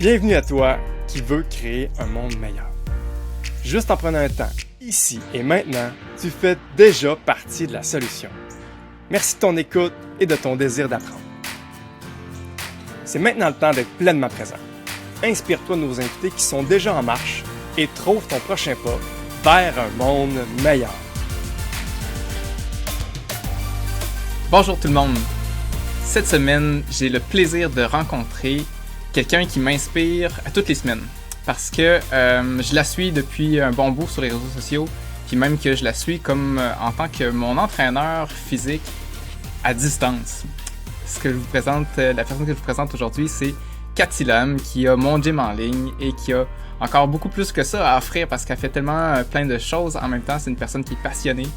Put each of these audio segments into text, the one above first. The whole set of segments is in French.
Bienvenue à toi qui veux créer un monde meilleur. Juste en prenant un temps, ici et maintenant, tu fais déjà partie de la solution. Merci de ton écoute et de ton désir d'apprendre. C'est maintenant le temps d'être pleinement présent. Inspire-toi de nos invités qui sont déjà en marche et trouve ton prochain pas vers un monde meilleur. Bonjour tout le monde! Cette semaine, j'ai le plaisir de rencontrer quelqu'un qui m'inspire à toutes les semaines. Parce que je la suis depuis un bon bout sur les réseaux sociaux, puis même que je la suis comme en tant que mon entraîneur physique à distance. La personne que je vous présente aujourd'hui, c'est Cathy Lam, qui a mon gym en ligne et qui a encore beaucoup plus que ça à offrir parce qu'elle fait tellement plein de choses en même temps. C'est une personne qui est passionnée.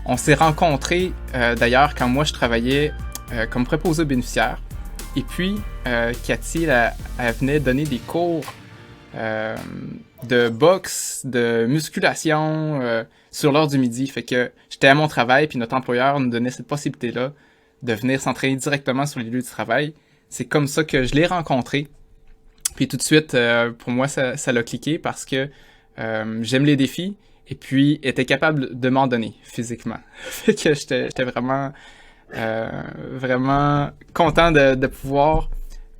On s'est rencontrés d'ailleurs quand moi je travaillais comme préposé aux bénéficiaires. Et puis, Cathy, elle venait donner des cours de boxe, de musculation sur l'heure du midi. Fait que j'étais à mon travail, puis notre employeur nous donnait cette possibilité-là de venir s'entraîner directement sur les lieux du travail. C'est comme ça que je l'ai rencontré. Puis tout de suite, pour moi, ça l'a cliqué parce que j'aime les défis et puis était capable de m'en donner physiquement. Fait que j'étais vraiment content de pouvoir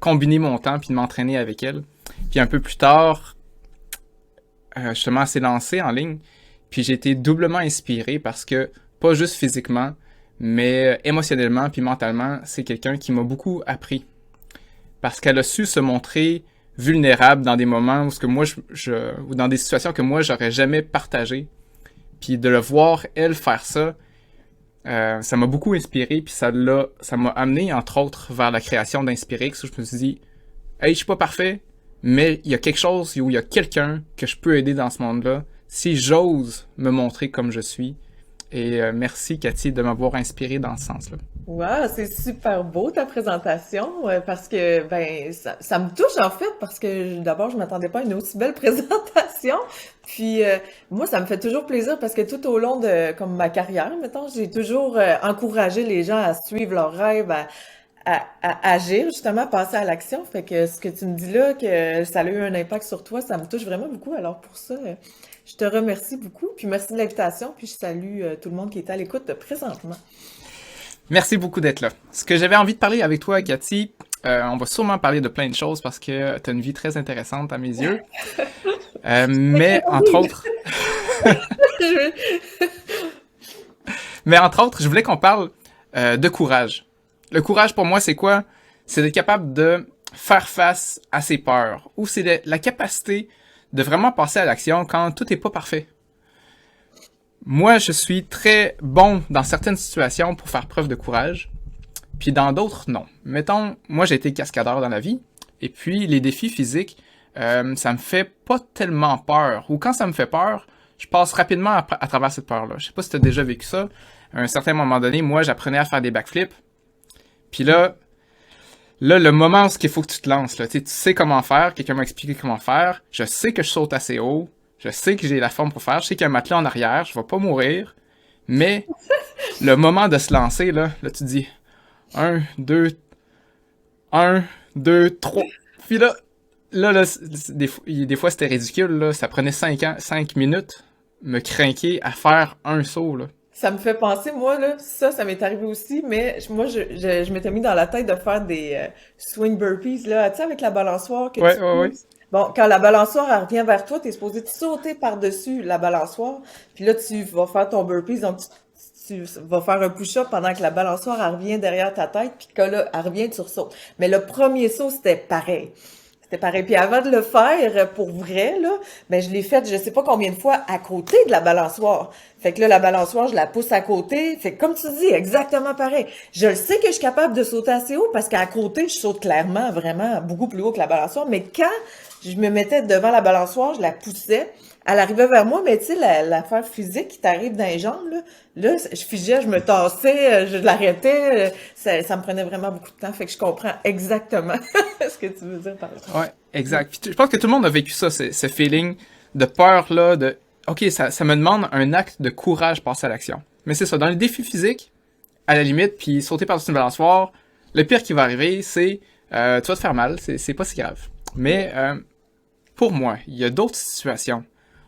combiner mon temps puis de m'entraîner avec elle. Puis un peu plus tard, justement, elle s'est lancée en ligne. Puis j'ai été doublement inspiré parce que, pas juste physiquement, mais émotionnellement puis mentalement, c'est quelqu'un qui m'a beaucoup appris. Parce qu'elle a su se montrer vulnérable dans des moments où ou dans des situations que moi, j'aurais jamais partagées. Puis de le voir, elle, faire ça, ça m'a beaucoup inspiré, puis ça m'a amené, entre autres, vers la création d'Inspirix, où je me suis dit, hey, je suis pas parfait, mais il y a quelque chose où il y a quelqu'un que je peux aider dans ce monde-là, si j'ose me montrer comme je suis. Et merci, Cathy, de m'avoir inspiré dans ce sens-là. Wow, c'est super beau ta présentation parce que ça me touche en fait parce que d'abord je m'attendais pas à une aussi belle présentation. Puis moi ça me fait toujours plaisir parce que tout au long de comme ma carrière, mettons, j'ai toujours encouragé les gens à suivre leurs rêves, à agir justement, à passer à l'action. Fait que ce que tu me dis là, que ça a eu un impact sur toi, ça me touche vraiment beaucoup. Alors pour ça, je te remercie beaucoup. Puis merci de l'invitation. Puis je salue tout le monde qui est à l'écoute présentement. Merci beaucoup d'être là. Ce que j'avais envie de parler avec toi, Cathy, on va sûrement parler de plein de choses parce que tu as une vie très intéressante à mes yeux. Mais entre autres... je voulais qu'on parle de courage. Le courage, pour moi, c'est quoi? C'est d'être capable de faire face à ses peurs. Ou c'est la capacité de vraiment passer à l'action quand tout n'est pas parfait. Moi, je suis très bon dans certaines situations pour faire preuve de courage, puis dans d'autres, non. Mettons, moi, j'ai été cascadeur dans la vie, et puis les défis physiques, ça me fait pas tellement peur. Ou quand ça me fait peur, je passe rapidement à travers cette peur-là. Je sais pas si tu as déjà vécu ça. À un certain moment donné, moi, j'apprenais à faire des backflips, puis là, le moment où il faut que tu te lances, là, tu sais comment faire, quelqu'un m'a expliqué comment faire, je sais que je saute assez haut, je sais que j'ai la forme pour faire, je sais qu'il y a un matelas en arrière, je vais pas mourir, mais le moment de se lancer, là tu dis 1, 2, 3, puis là, des fois c'était ridicule, là, ça prenait 5 minutes me crinquer à faire un saut, là. Ça me fait penser, moi, là, ça m'est arrivé aussi, mais moi, je m'étais mis dans la tête de faire des swing burpees, là, tu sais, avec la balançoire que tu pousses. Bon, quand la balançoire, elle revient vers toi, t'es supposé te sauter par-dessus la balançoire, puis là, tu vas faire ton burpees, donc tu vas faire un push-up pendant que la balançoire, elle revient derrière ta tête, puis que là, elle revient, tu ressautes. Mais le premier saut, c'était pareil. C'était pareil. Puis avant de le faire, pour vrai, là, ben je l'ai fait je sais pas combien de fois à côté de la balançoire. Fait que là, la balançoire, je la pousse à côté. Fait que comme tu dis, exactement pareil. Je le sais que je suis capable de sauter assez haut parce qu'à côté, je saute clairement, vraiment, beaucoup plus haut que la balançoire. Mais quand je me mettais devant la balançoire, je la poussais, elle arrivait vers moi, mais tu sais, l'affaire physique qui t'arrive dans les jambes, là, je figeais, je me tassais, je l'arrêtais, ça me prenait vraiment beaucoup de temps, fait que je comprends exactement ce que tu veux dire par là. Ouais, exact. Puis je pense que tout le monde a vécu ça, ce feeling de peur, là, de OK, ça me demande un acte de courage pour passer à l'action. Mais c'est ça, dans les défis physiques, à la limite, puis sauter par-dessus une balançoire, le pire qui va arriver, c'est tu vas te faire mal, c'est pas si grave. Mais pour moi, il y a d'autres situations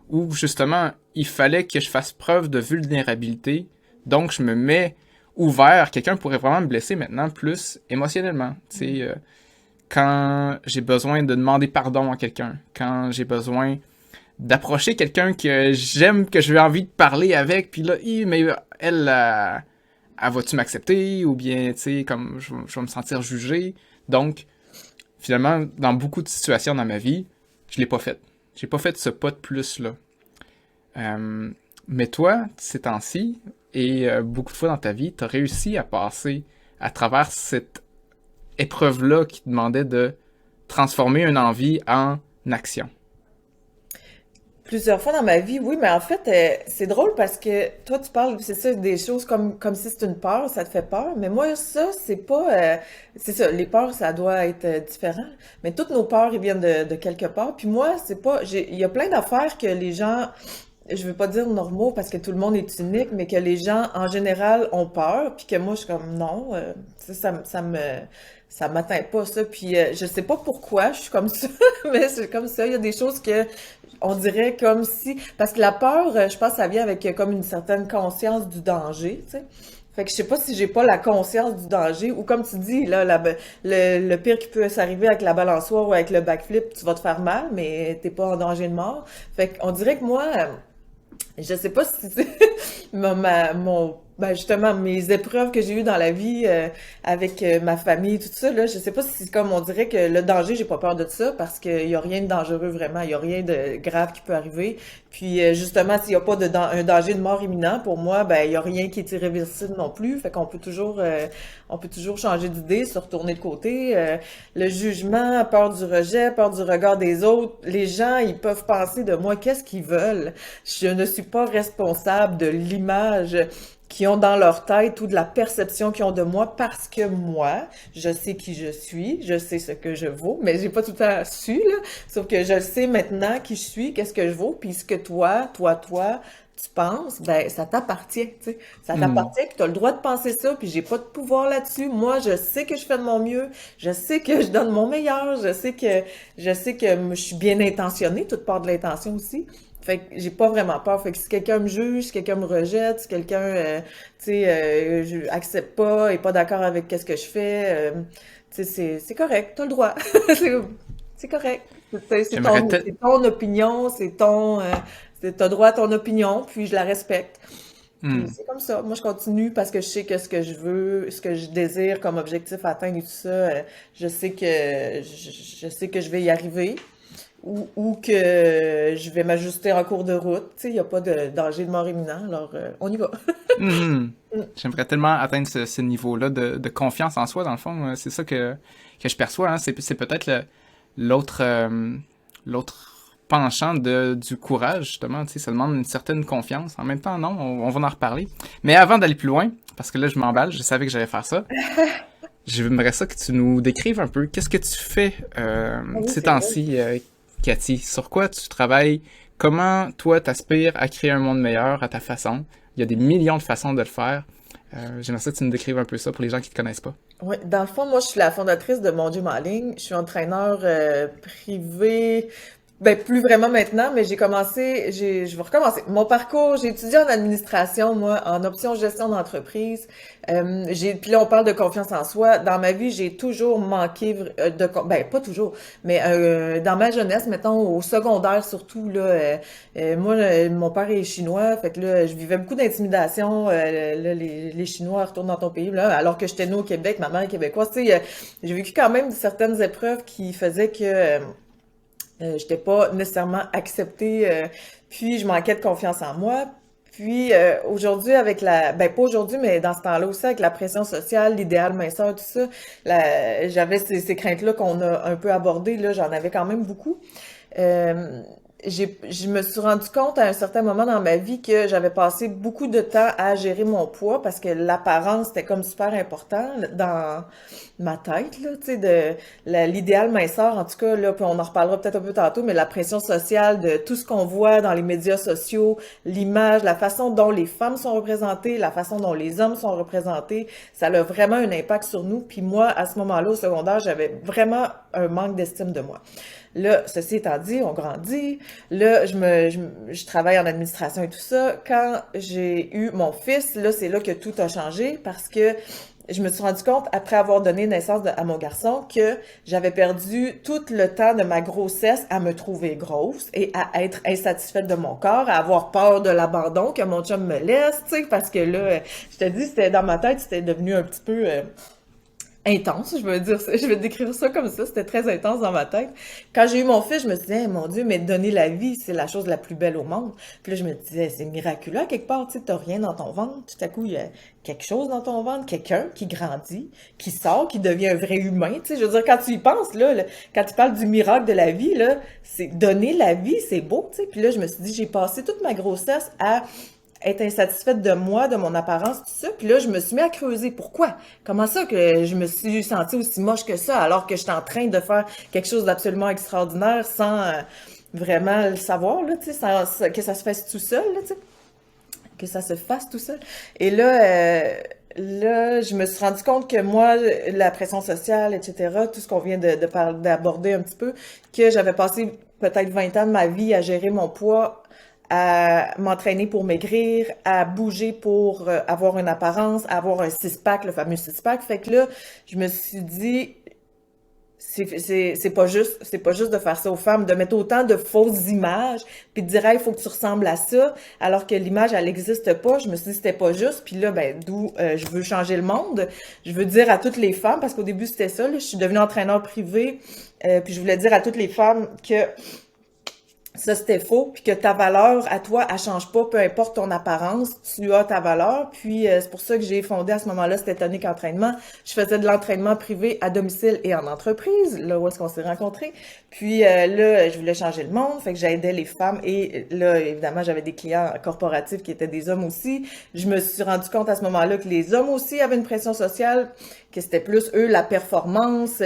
où justement, il fallait que je fasse preuve de vulnérabilité. Donc, je me mets ouvert. Quelqu'un pourrait vraiment me blesser maintenant plus émotionnellement. Tu sais, quand j'ai besoin de demander pardon à quelqu'un, quand j'ai besoin d'approcher quelqu'un que j'aime, que j'ai envie de parler avec, puis là, mais elle, elle va-tu m'accepter? Ou bien, tu sais, comme je vais me sentir jugé. Donc, finalement, dans beaucoup de situations dans ma vie, je l'ai pas fait. J'ai pas fait ce pas de plus-là. Mais toi, ces temps-ci, et beaucoup de fois dans ta vie, tu as réussi à passer à travers cette épreuve-là qui te demandait de transformer une envie en action. Plusieurs fois dans ma vie, oui, mais en fait, c'est drôle parce que toi, tu parles, c'est ça, des choses comme si c'était une peur, ça te fait peur. Mais moi, ça, c'est pas, c'est ça, les peurs, ça doit être différent. Mais toutes nos peurs, ils viennent de quelque part. Puis moi, c'est pas, il y a plein d'affaires que les gens, je veux pas dire normaux parce que tout le monde est unique, mais que les gens, en général, ont peur. Puis que moi, je suis comme, non, ça m'atteint pas, ça. Puis je sais pas pourquoi je suis comme ça, mais c'est comme ça. Il y a des choses que on dirait comme si... Parce que la peur, je pense, ça vient avec comme une certaine conscience du danger, tu sais. Fait que je sais pas si j'ai pas la conscience du danger, ou comme tu dis, là, le pire qui peut s'arriver avec la balançoire ou avec le backflip, tu vas te faire mal, mais t'es pas en danger de mort. Fait qu'on dirait que moi, je sais pas si c'est ben justement mes épreuves que j'ai eues dans la vie avec ma famille tout ça là, je sais pas si c'est comme on dirait que le danger, j'ai pas peur de ça parce qu'il y a rien de dangereux vraiment, il y a rien de grave qui peut arriver. Puis justement, s'il y a pas un danger de mort imminent pour moi, ben il y a rien qui est irréversible non plus, fait qu'on peut toujours changer d'idée, se retourner de côté. Le jugement, peur du rejet, peur du regard des autres, les gens, ils peuvent penser de moi qu'est-ce qu'ils veulent. Je ne suis pas responsable de l'image qu'ils ont dans leur tête ou de la perception qu'ils ont de moi parce que moi, je sais qui je suis, je sais ce que je vaux, mais j'ai pas tout le temps su, là. Sauf que je sais maintenant qui je suis, qu'est-ce que je vaux, puis ce que toi, tu penses, ben ça t'appartient, tu sais. Ça Hmm. t'appartient, puis t'as le droit de penser ça, puis j'ai pas de pouvoir là-dessus. Moi, je sais que je fais de mon mieux, je sais que je donne mon meilleur, je sais que je suis bien intentionnée, toute part de l'intention aussi. Fait que j'ai pas vraiment peur. Fait que si quelqu'un me juge, si quelqu'un me rejette, si quelqu'un, tu sais, accepte pas, est pas d'accord avec qu'est-ce que je fais, tu sais, c'est correct, t'as le droit. C'est c'est correct. C'est J'aimerais ton, te... c'est ton opinion, t'as droit à ton opinion, puis je la respecte. Puis Hmm. c'est comme ça. Moi, je continue parce que je sais que ce que je veux, ce que je désire comme objectif à atteindre et tout ça, je sais que je vais y arriver ou que je vais m'ajuster en cours de route. Tu sais, il n'y a pas de danger de mort imminent, alors on y va. Hmm. Mm. J'aimerais tellement atteindre ce niveau-là de confiance en soi, dans le fond. C'est ça que je perçois. Hein. C'est peut-être l'autre l'autre penchant du courage, justement. Tu sais, ça demande une certaine confiance. En même temps, non, on va en reparler. Mais avant d'aller plus loin, parce que là, je m'emballe, je savais que j'allais faire ça. J'aimerais ça que tu nous décrives un peu. Qu'est-ce que tu fais Ah oui, ces c'est vrai. temps-ci, Cathy? Sur quoi tu travailles? Comment toi t'aspires à créer un monde meilleur à ta façon? Il y a des millions de façons de le faire. J'aimerais ça que tu nous décrives un peu ça pour les gens qui te connaissent pas. Oui, dans le fond, moi, je suis la fondatrice de Mon Dieu en ligne. Je suis entraîneur privé. Ben, plus vraiment maintenant, mais je vais recommencer. Mon parcours, j'ai étudié en administration, moi, en option gestion d'entreprise. Puis là, on parle de confiance en soi. Dans ma vie, j'ai toujours manqué ben, pas toujours, mais dans ma jeunesse, mettons, au secondaire surtout, là, moi, mon père est chinois, fait que là, je vivais beaucoup d'intimidation. Là, les Chinois retournent dans ton pays, là, alors que j'étais née au Québec, ma mère est québécoise. Tu sais, j'ai vécu quand même certaines épreuves qui faisaient que j'étais pas nécessairement acceptée, puis je manquais de confiance en moi. Puis aujourd'hui, ben pas aujourd'hui, mais dans ce temps-là aussi, avec la pression sociale, l'idéal minceur, tout ça, j'avais ces craintes-là qu'on a un peu abordées, là, j'en avais quand même beaucoup. Euh, je me suis rendu compte à un certain moment dans ma vie que j'avais passé beaucoup de temps à gérer mon poids parce que l'apparence était comme super important dans ma tête, là, tu sais, l'idéal minceur, en tout cas, là, puis on en reparlera peut-être un peu tantôt, mais la pression sociale de tout ce qu'on voit dans les médias sociaux, l'image, la façon dont les femmes sont représentées, la façon dont les hommes sont représentés, ça a vraiment un impact sur nous. Puis moi, à ce moment-là, au secondaire, j'avais vraiment un manque d'estime de moi. Là, ceci étant dit, on grandit. Là, je travaille en administration et tout ça. Quand j'ai eu mon fils, là, c'est là que tout a changé parce que je me suis rendu compte, après avoir donné naissance à mon garçon, que j'avais perdu tout le temps de ma grossesse à me trouver grosse et à être insatisfaite de mon corps, à avoir peur de l'abandon, que mon chum me laisse, tu sais, parce que là, je te dis, c'était dans ma tête, c'était devenu un petit peu intense, je vais décrire ça comme ça, c'était très intense dans ma tête. Quand j'ai eu mon fils, je me suis dit, hey, mon Dieu, mais donner la vie, c'est la chose la plus belle au monde. Puis là, je me disais, c'est miraculeux, quelque part, tu sais, t'as rien dans ton ventre, tout à coup, il y a quelque chose dans ton ventre, quelqu'un qui grandit, qui sort, qui devient un vrai humain, tu sais, je veux dire, quand tu y penses, là, quand tu parles du miracle de la vie, là, c'est donner la vie, c'est beau, tu sais. Puis là, je me suis dit, j'ai passé toute ma grossesse à être insatisfaite de moi, de mon apparence, tout ça. Puis là, je me suis mis à creuser. Pourquoi? Comment ça que je me suis sentie aussi moche que ça, alors que j'étais en train de faire quelque chose d'absolument extraordinaire sans vraiment le savoir, là, tu sais, que ça se fasse tout seul, là, tu sais. Que ça se fasse tout seul. Et là, je me suis rendu compte que moi, la pression sociale, etc., tout ce qu'on vient d'aborder un petit peu, que j'avais passé peut-être 20 ans de ma vie à gérer mon poids, à m'entraîner pour maigrir, à bouger pour avoir une apparence, à avoir un six-pack, le fameux six-pack. Fait que là, je me suis dit, c'est pas juste de faire ça aux femmes, de mettre autant de fausses images, puis de dire, hey, il faut que tu ressembles à ça, alors que l'image, elle n'existe pas. Je me suis dit, c'était pas juste. Puis là, ben, d'où je veux changer le monde. Je veux dire à toutes les femmes, parce qu'au début, c'était ça, là, je suis devenue entraîneur privé, puis je voulais dire à toutes les femmes que ça, c'était faux, puis que ta valeur à toi, elle change pas, peu importe ton apparence, tu as ta valeur. Puis c'est pour ça que j'ai fondé à ce moment-là cette Tonic Entraînement. Je faisais de l'entraînement privé à domicile et en entreprise, là où est-ce qu'on s'est rencontrés. Puis là, je voulais changer le monde, fait que j'aidais les femmes et là, évidemment, j'avais des clients corporatifs qui étaient des hommes aussi. Je me suis rendu compte à ce moment-là que les hommes aussi avaient une pression sociale, que c'était plus, eux, la performance.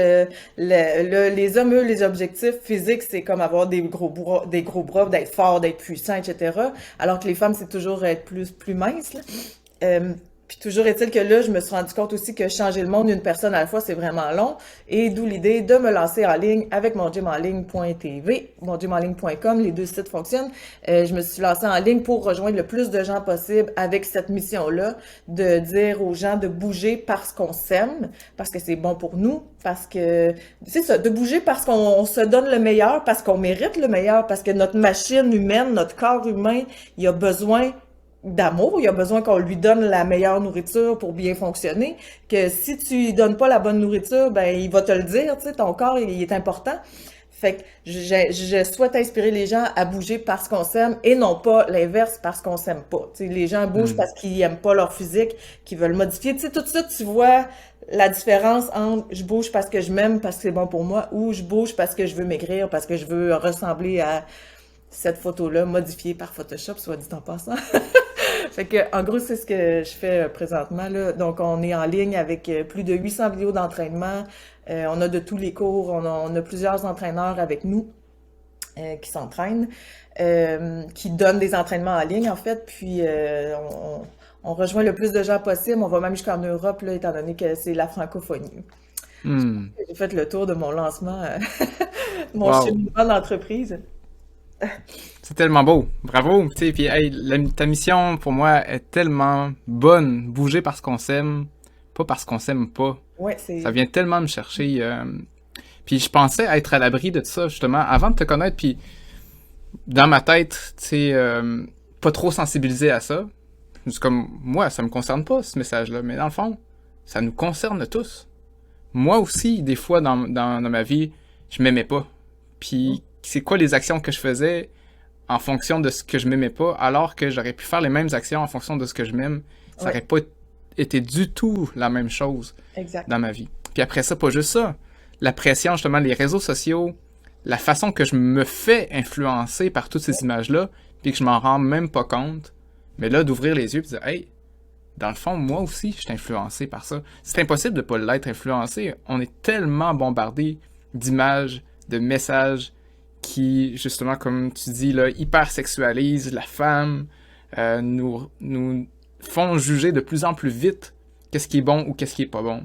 Les hommes, eux, les objectifs physiques, c'est comme avoir des gros bras, d'être fort, d'être puissant, etc. Alors que les femmes, c'est toujours être plus mince, là. Puis toujours est-il que là, je me suis rendu compte aussi que changer le monde d'une personne à la fois, c'est vraiment long. Et d'où l'idée de me lancer en ligne avec mongymenligne.tv, mongymenligne.com, les deux sites fonctionnent. Je me suis lancée en ligne pour rejoindre le plus de gens possible avec cette mission-là, de dire aux gens de bouger parce qu'on s'aime, parce que c'est bon pour nous, parce que, c'est ça, de bouger parce qu'on se donne le meilleur, parce qu'on mérite le meilleur, parce que notre machine humaine, notre corps humain, il a besoin d'amour, il a besoin qu'on lui donne la meilleure nourriture pour bien fonctionner, que si tu lui donnes pas la bonne nourriture, ben il va te le dire, tu sais, ton corps, il est important. Fait que je souhaite inspirer les gens à bouger parce qu'on s'aime et non pas l'inverse parce qu'on s'aime pas. Tu sais, les gens bougent parce qu'ils aiment pas leur physique, qu'ils veulent modifier. Tu sais, tout ça, tu vois la différence entre je bouge parce que je m'aime, parce que c'est bon pour moi, ou je bouge parce que je veux maigrir, parce que je veux ressembler à cette photo-là modifiée par Photoshop, soit dit en passant. Fait que, en gros, c'est ce que je fais présentement, là. Donc, on est en ligne avec plus de 800 vidéos d'entraînement. On a de tous les cours. On a plusieurs entraîneurs avec nous qui s'entraînent, qui donnent des entraînements en ligne, en fait. Puis, on rejoint le plus de gens possible. On va même jusqu'en Europe, là, étant donné que c'est la francophonie. J'ai fait le tour de mon lancement, mon cheminement d'entreprise. C'est tellement beau. Bravo. Tu sais, puis hey, ta mission, pour moi, est tellement bonne. Bouger parce qu'on s'aime, pas parce qu'on s'aime pas. Ouais, ça vient tellement me chercher. Puis je pensais être à l'abri de ça, justement, avant de te connaître. Puis dans ma tête, tu sais, pas trop sensibilisé à ça. C'est comme, moi, ça me concerne pas, ce message-là. Mais dans le fond, ça nous concerne tous. Moi aussi, des fois, dans ma vie, je m'aimais pas. Puis c'est quoi les actions que je faisais en fonction de ce que je m'aimais pas, alors que j'aurais pu faire les mêmes actions en fonction de ce que je m'aime. Ça aurait pas été du tout la même chose dans ma vie. Puis après ça, pas juste ça. La pression, justement, les réseaux sociaux, la façon que je me fais influencer par toutes ces images-là, puis que je m'en rends même pas compte. Mais là, d'ouvrir les yeux et de dire, hey, dans le fond, moi aussi, je suis influencé par ça. C'est impossible de pas l'être influencé. On est tellement bombardé d'images, de messages, qui, justement, comme tu dis, là, hyper sexualisent la femme, nous font juger de plus en plus vite qu'est-ce qui est bon ou qu'est-ce qui est pas bon.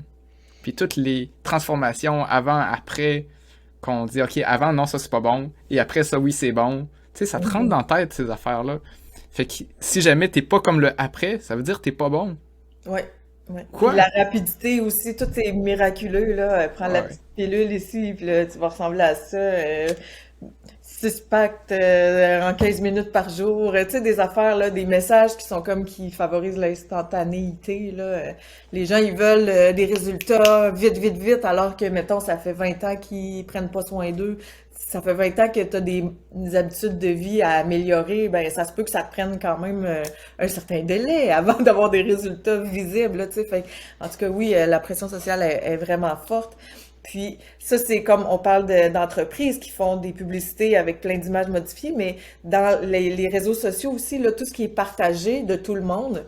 Puis toutes les transformations avant, après, qu'on dit, OK, avant, non, ça, c'est pas bon. Et après, ça, oui, c'est bon. Tu sais, ça te rentre dans la tête, ces affaires-là. Fait que si jamais t'es pas comme le après, ça veut dire que t'es pas bon. Ouais, ouais. Puis Quoi? la rapidité aussi, tout est miraculeux, là. Prends la Ouais. petite pilule ici, puis là, tu vas ressembler à ça. 6 packs en 15 minutes par jour. Tu sais, des affaires, là, des messages qui sont comme qui favorisent l'instantanéité, là. Les gens, ils veulent des résultats vite, vite, vite, alors que, mettons, ça fait 20 ans qu'ils prennent pas soin d'eux. Ça fait 20 ans que tu as des habitudes de vie à améliorer, ben ça se peut que ça te prenne quand même un certain délai avant d'avoir des résultats visibles, là, tu sais. Fait, en tout cas, oui, la pression sociale est vraiment forte. Puis ça, c'est comme on parle d'entreprises qui font des publicités avec plein d'images modifiées, mais dans les réseaux sociaux aussi, là, tout ce qui est partagé de tout le monde,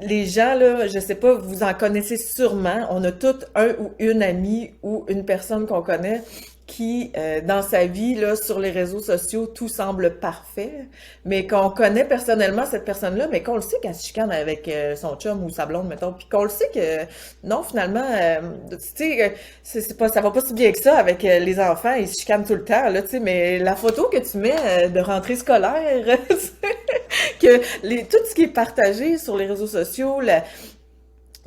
les gens, là, je sais pas, vous en connaissez sûrement. On a tous un ou une amie ou une personne qu'on connaît qui, dans sa vie, là, sur les réseaux sociaux, tout semble parfait, mais qu'on connaît personnellement cette personne-là, mais qu'on le sait qu'elle se chicane avec son chum ou sa blonde, mettons, puis qu'on le sait que, non, finalement, tu sais, c'est pas, ça va pas si bien que ça avec les enfants, ils se chicanent tout le temps, là, tu sais, mais la photo que tu mets de rentrée scolaire, que tout ce qui est partagé sur les réseaux sociaux,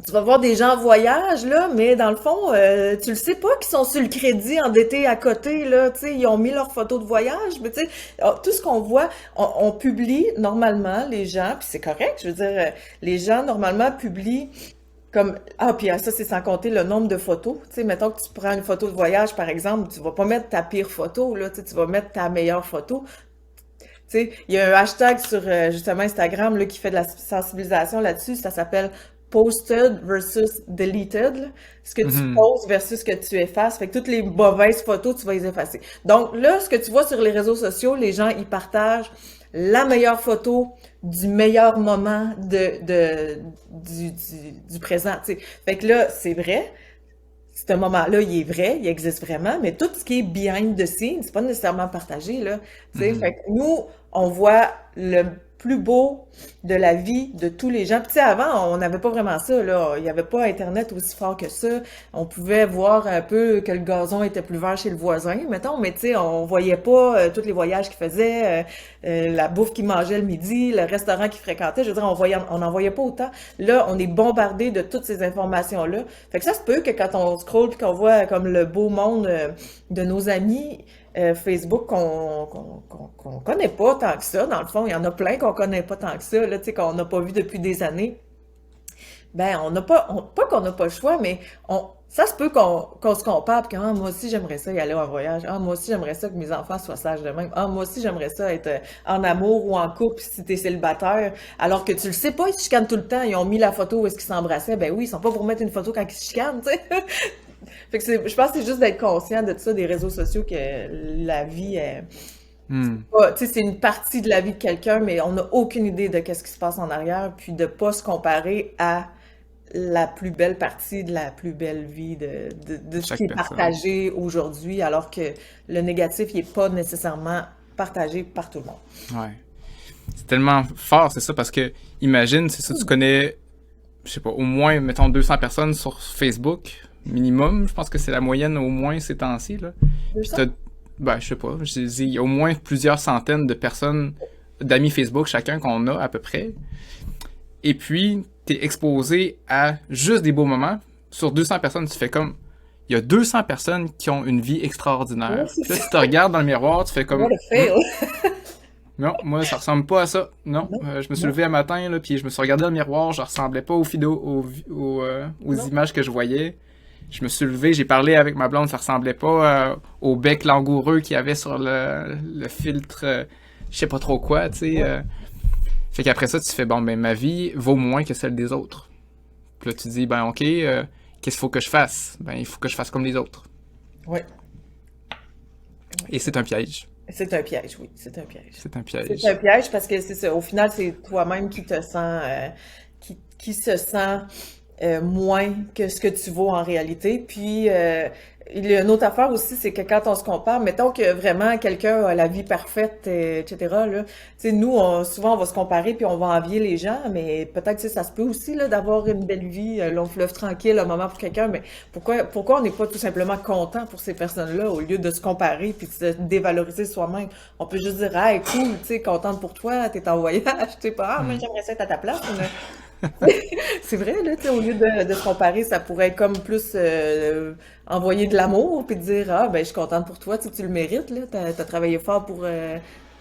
tu vas voir des gens en voyage, là, mais dans le fond, tu le sais pas qu'ils sont sur le crédit endetté à côté, là, tu sais, ils ont mis leurs photos de voyage, mais tu sais, tout ce qu'on voit, on publie normalement, les gens, puis c'est correct, je veux dire, les gens normalement publient comme, puis ça, c'est sans compter le nombre de photos. Tu sais, mettons que tu prends une photo de voyage, par exemple, tu vas pas mettre ta pire photo, là, tu sais, tu vas mettre ta meilleure photo. Tu sais, il y a un hashtag sur justement Instagram là, qui fait de la sensibilisation là-dessus. Ça s'appelle posted versus deleted. Là. Ce que tu Mhm. poses versus ce que tu effaces. Fait que toutes les mauvaises photos, tu vas les effacer. Donc là, ce que tu vois sur les réseaux sociaux, les gens, ils partagent la meilleure photo du meilleur moment du présent. Tu sais. Fait que là, c'est vrai. Ce moment-là, il est vrai, il existe vraiment, mais tout ce qui est behind the scenes, c'est pas nécessairement partagé, là. Tu sais, fait Mhm. que nous, on voit le plus beau de la vie de tous les gens. Puis tu sais, avant, on n'avait pas vraiment ça, là. Il n'y avait pas Internet aussi fort que ça. On pouvait voir un peu que le gazon était plus vert chez le voisin, mettons, mais tu sais, on voyait pas tous les voyages qu'il faisait, la bouffe qu'il mangeait le midi, le restaurant qu'il fréquentait. Je veux dire, on n'en voyait pas autant. Là, on est bombardé de toutes ces informations-là. Fait que ça se peut que quand on scrolle puis qu'on voit comme le beau monde de nos amis, Facebook qu'on connaît pas tant que ça. Dans le fond, il y en a plein qu'on connaît pas tant que ça, là, tu sais, qu'on n'a pas vu depuis des années. Ben, on n'a pas, pas qu'on n'a pas le choix, mais ça se peut qu'on se compare, puis que ah, moi aussi j'aimerais ça y aller en voyage. Ah, moi aussi j'aimerais ça que mes enfants soient sages de même. Ah, moi aussi j'aimerais ça être en amour ou en couple si t'es célibataire. Alors que tu le sais pas, ils se chicanent tout le temps. Ils ont mis la photo où est-ce qu'ils s'embrassaient. Ben oui, ils sont pas pour mettre une photo quand ils se chicanent, tu sais. Fait que je pense que c'est juste d'être conscient de ça, des réseaux sociaux, que la vie est, Hmm. tu sais, c'est une partie de la vie de quelqu'un, mais on n'a aucune idée de qu'est-ce qui se passe en arrière, puis de pas se comparer à la plus belle partie de la plus belle vie de ce qui Chaque est personne. partagé aujourd'hui, alors que le négatif, il est pas nécessairement partagé par tout le monde. Ouais. C'est tellement fort, c'est ça, parce que, imagine, c'est ça, tu connais, je sais pas, au moins, mettons, 200 personnes sur Facebook, minimum, je pense que c'est la moyenne au moins ces temps-ci, là. Puis 200? t'as, ben, je sais pas, j'ai dit, il y a au moins plusieurs centaines de personnes, d'amis Facebook, chacun qu'on a à peu près. Et puis, t'es exposé à juste des beaux moments. Sur 200 personnes, tu fais comme, il y a 200 personnes qui ont une vie Ouais, extraordinaire. c'est Puis là, ça. si tu regardes dans le miroir, tu fais What comme, a fail. non, moi, ça ressemble pas à ça. Non, Non, je me suis non, levé un matin, là, puis je me suis regardé dans le miroir, je ressemblais pas aux vidéos, aux non. images que je voyais. Je me suis levé, j'ai parlé avec ma blonde, ça ressemblait pas au bec langoureux qu'il y avait sur le filtre, je sais pas trop quoi, tu sais. Ouais, Fait qu'après ça, tu fais, bon, ben, ma vie vaut moins que celle des autres. Puis là, tu dis, ben, ok, qu'est-ce qu'il faut que je fasse? Ben, il faut que je fasse comme les autres. ouais. Et c'est un piège. C'est un piège, oui, c'est un piège. C'est un C'est un piège. piège parce que c'est ça. Au final, c'est toi-même qui te sens, qui se sent moins que ce que tu vaux en réalité. Puis, il y a une autre affaire aussi, c'est que quand on se compare, mettons que vraiment quelqu'un a la vie parfaite, etc., là, tu sais, nous, souvent, on va se comparer puis on va envier les gens, mais peut-être, tu sais, ça se peut aussi, là, d'avoir une belle vie, long fleuve tranquille, un moment pour quelqu'un, mais pourquoi on n'est pas tout simplement content pour ces personnes-là au lieu de se comparer puis de se dévaloriser soi-même? On peut juste dire, hey, cool, tu sais, contente pour toi, t'es en voyage, tu sais, pas, ah, mais Mhm. j'aimerais ça être à ta place, mais c'est vrai, là, tu sais, au lieu de se comparer, ça pourrait être comme plus envoyer de l'amour, puis dire, ah, ben, je suis contente pour toi, tu le mérites, là, t'as travaillé fort pour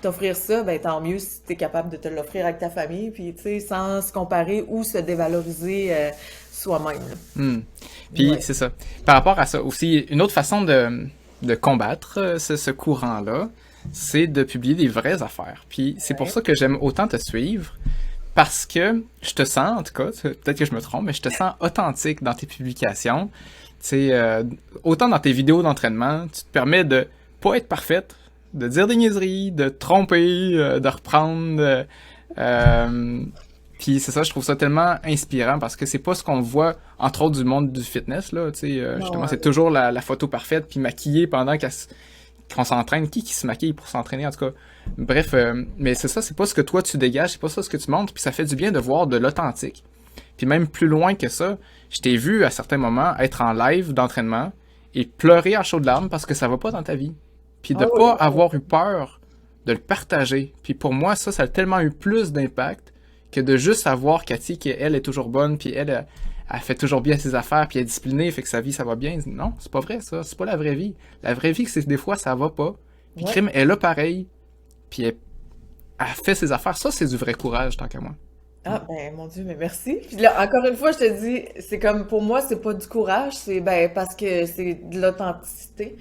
t'offrir ça, ben, tant mieux si t'es capable de te l'offrir avec ta famille, puis, tu sais, sans se comparer ou se dévaloriser soi-même, là. Hmm. Puis Ouais. c'est ça. Par rapport à ça aussi, une autre façon de combattre ce courant-là, c'est de publier des vraies affaires. Puis c'est pour Ouais. ça que j'aime autant te suivre, parce que je te sens, en tout cas, peut-être que je me trompe, mais je te sens authentique dans tes publications. Tu sais, autant dans tes vidéos d'entraînement, tu te permets de pas être parfaite, de dire des niaiseries, de te tromper, de reprendre. Euh, Puis c'est ça, je trouve ça tellement inspirant parce que c'est pas ce qu'on voit, entre autres, du monde du fitness, là. Tu sais, Non, justement, c'est toujours la photo parfaite, puis maquillée pendant qu'on s'entraîne. Qui se maquille pour s'entraîner, en tout cas? Bref, mais c'est ça, c'est pas ce que toi tu dégages, c'est pas ça ce que tu montres, puis ça fait du bien de voir de l'authentique. Puis même plus loin que ça, je t'ai vu à certains moments être en live d'entraînement et pleurer à chaudes larmes parce que ça va pas dans ta vie. Puis de ah pas oui, avoir eu peur de le partager. Puis pour moi, ça a tellement eu plus d'impact que de juste savoir Cathy qu'elle est toujours bonne, puis elle fait toujours bien ses affaires, puis elle est disciplinée, fait que sa vie, ça va bien. Non, c'est pas vrai, ça. C'est pas la vraie vie. La vraie vie, c'est que des fois, ça va pas. Puis ouais. crime, elle a pareil, puis elle fait ses affaires. Ça, c'est du vrai courage, tant qu'à moi. Ah, ben, mon Dieu, mais merci. Puis là, encore une fois, je te dis, c'est comme, pour moi, c'est pas du courage, c'est, ben, parce que c'est de l'authenticité.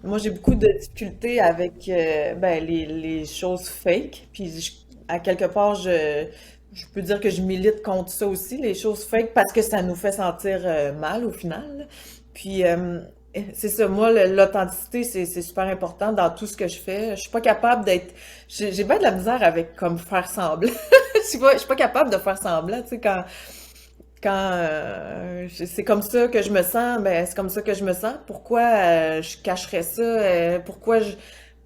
Moi, j'ai beaucoup de difficultés avec, ben, les choses fake. Puis, à quelque part, je peux dire que je milite contre ça aussi, les choses fake, parce que ça nous fait sentir mal au final, là. Puis, c'est ça, moi, l'authenticité, c'est super important dans tout ce que je fais. Je suis pas capable d'être... J'ai bien de la misère avec, comme, faire semblant. Je suis pas capable de faire semblant, tu sais, c'est comme ça que je me sens, ben, c'est comme ça que je me sens. Pourquoi je cacherais ça?